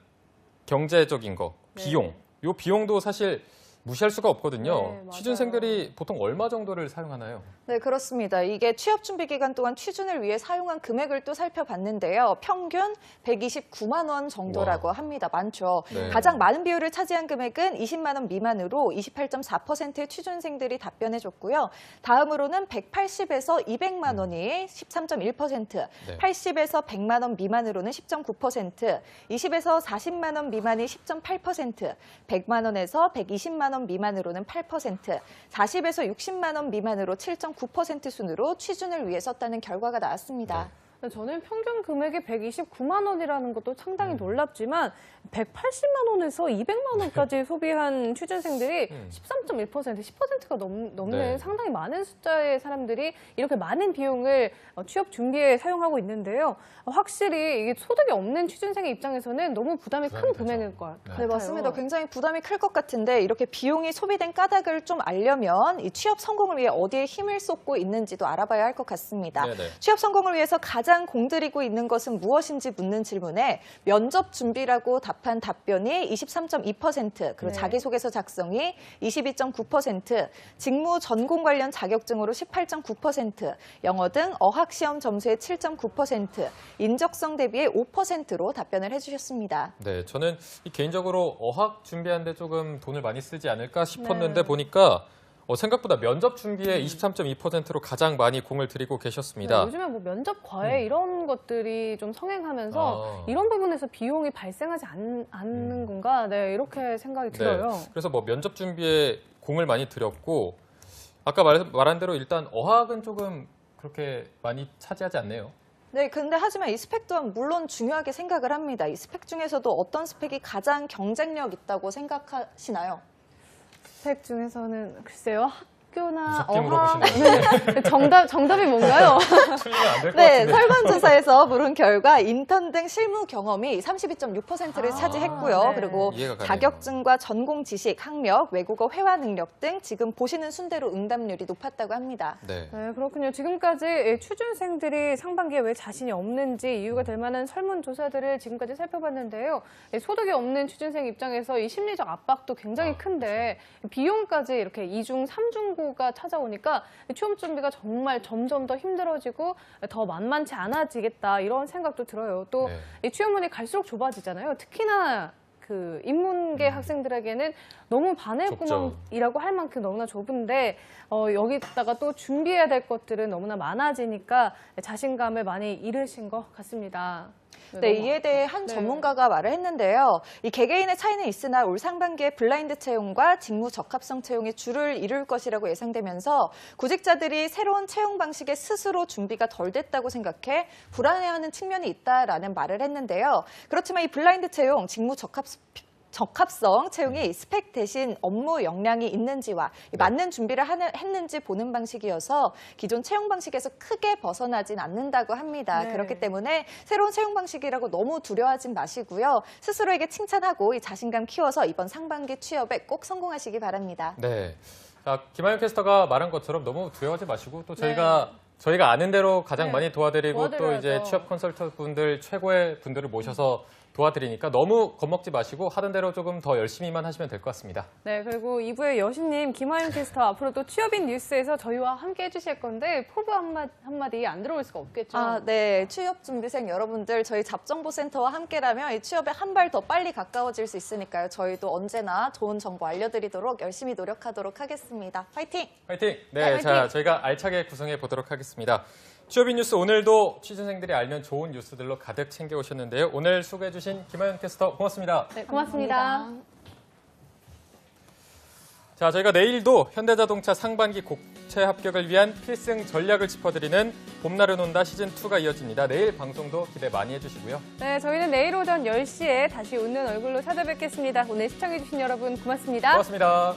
경제적인 거, 비용. 요 비용도 사실 무시할 수가 없거든요. 취준생들이 보통 얼마 정도를 사용하나요? 네, 그렇습니다. 이게 취업 준비 기간 동안 취준을 위해 사용한 금액을 또 살펴봤는데요. 평균 129만 원 정도라고 합니다. 많죠. 네. 가장 많은 비율을 차지한 금액은 20만 원 미만으로 28.4%의 취준생들이 답변해줬고요. 다음으로는 180에서 200만 원이 13.1%, 80에서 100만 원 미만으로는 10.9%, 20에서 40만 원 미만이 10.8%, 100만 원에서 120만 원 미만으로는 8%, 40에서 60만 원 미만으로 7.9% 순으로 취준을 위해 썼다는 결과가 나왔습니다. 저는 평균 금액이 129만 원이라는 것도 상당히 놀랍지만 180만 원에서 200만 원까지 소비한 취준생들이 13.1%, 10%가 넘는 네. 상당히 많은 숫자의 사람들이 이렇게 많은 비용을 취업 준비에 사용하고 있는데요. 확실히 이게 소득이 없는 취준생의 입장에서는 너무 부담이 큰 금액일 것 같아요. 네, 맞습니다. 굉장히 부담이 클 것 같은데 이렇게 비용이 소비된 까닭을 좀 알려면 이 취업 성공을 위해 어디에 힘을 쏟고 있는지도 알아봐야 할 것 같습니다. 네네. 취업 성공을 위해서 가장 공들이고 있는 것은 무엇인지 묻는 질문에 면접 준비라고 답한 답변이 23.2%, 그리고 네. 자기소개서 작성이 22.9%, 직무 전공 관련 자격증으로 18.9%, 영어 등 어학시험 점수의 7.9%, 인적성 대비의 5%로 답변을 해주셨습니다. 네, 저는 개인적으로 어학 준비하는데 조금 돈을 많이 쓰지 않을까 싶었는데 네. 보니까 생각보다 면접 준비에 23.2%로 가장 많이 공을 들이고 계셨습니다. 요즘에 뭐 면접 과외 이런 것들이 좀 성행하면서 아. 이런 부분에서 비용이 발생하지 않는 건가? 네, 이렇게 생각이 들어요. 네, 그래서 뭐 면접 준비에 공을 많이 들였고 아까 말한 대로 일단 어학은 조금 그렇게 많이 차지하지 않네요. 네, 근데 하지만 이 스펙 또한 물론 중요하게 생각을 합니다. 이 스펙 중에서도 어떤 스펙이 가장 경쟁력 있다고 생각하시나요? 스펙 중에서는 글쎄요. 학교나 무섭게 어학 물어보시네요. 정답이 뭔가요? 틀리면 안 될 것 네, 같은데. 설문조사에서 물은 결과 인턴 등 실무 경험이 32.6%를 차지했고요. 네. 그리고 이해가 가네요. 자격증과 전공 지식, 학력, 외국어 회화 능력 등 지금 보시는 순대로 응답률이 높았다고 합니다. 네. 네, 그렇군요. 지금까지 취준생들이 상반기에 왜 자신이 없는지 이유가 될 만한 설문조사들을 지금까지 살펴봤는데요. 소득이 없는 취준생 입장에서 이 심리적 압박도 굉장히 큰데 비용까지 이렇게 2중, 3중고가 찾아오니까 취업 준비가 정말 점점 더 힘들어지고 더 만만치 않아지겠다 이런 생각도 들어요. 또 네. 이 취업문이 갈수록 좁아지잖아요. 특히나 그 인문계 학생들에게는 너무 바늘구멍이라고 할 만큼 너무나 좁은데 여기다가 또 준비해야 될 것들은 너무나 많아지니까 자신감을 많이 잃으신 것 같습니다. 네, 이에 대해 한 전문가가 말을 했는데요. 이 개개인의 차이는 있으나 올 상반기에 블라인드 채용과 직무 적합성 채용이 줄을 이룰 것이라고 예상되면서 구직자들이 새로운 채용 방식에 스스로 준비가 덜 됐다고 생각해 불안해하는 측면이 있다라는 말을 했는데요. 그렇지만 이 블라인드 채용, 직무 적합성 채용이 스펙 대신 업무 역량이 있는지와 맞는 준비를 했는지 보는 방식이어서 기존 채용 방식에서 크게 벗어나진 않는다고 합니다. 네. 그렇기 때문에 새로운 채용 방식이라고 너무 두려워하진 마시고요. 스스로에게 칭찬하고 이 자신감 키워서 이번 상반기 취업에 꼭 성공하시기 바랍니다. 네. 자, 김하영 캐스터가 말한 것처럼 너무 두려워하지 마시고 또 저희가 아는 대로 가장 많이 도와드리고 또 이제 도와드려야죠. 취업 컨설턴트 분들 최고의 분들을 모셔서 도와드리니까 너무 겁먹지 마시고 하던 대로 조금 더 열심히만 하시면 될 것 같습니다. 네, 그리고 2부의 여신님, 김하윤 캐스터 앞으로 또 취업인 뉴스에서 저희와 함께 해주실 건데 포부 한마디 안 들어올 수가 없겠죠. 네. 취업 준비생 여러분들 저희 잡정보센터와 함께라면 이 취업에 한 발 더 빨리 가까워질 수 있으니까요. 저희도 언제나 좋은 정보 알려드리도록 열심히 노력하도록 하겠습니다. 화이팅! 화이팅! 네, 화이팅! 자, 저희가 알차게 구성해 보도록 하겠습니다. 취업인 뉴스 오늘도 취준생들이 알면 좋은 뉴스들로 가득 챙겨오셨는데요. 오늘 소개해 주신 김하윤 캐스터 고맙습니다. 네, 고맙습니다. 자, 저희가 내일도 현대자동차 상반기 국채 합격을 위한 필승 전략을 짚어드리는 봄날은 온다 시즌2가 이어집니다. 내일 방송도 기대 많이 해주시고요. 네, 저희는 내일 오전 10시에 다시 웃는 얼굴로 찾아뵙겠습니다. 오늘 시청해주신 여러분 고맙습니다. 고맙습니다.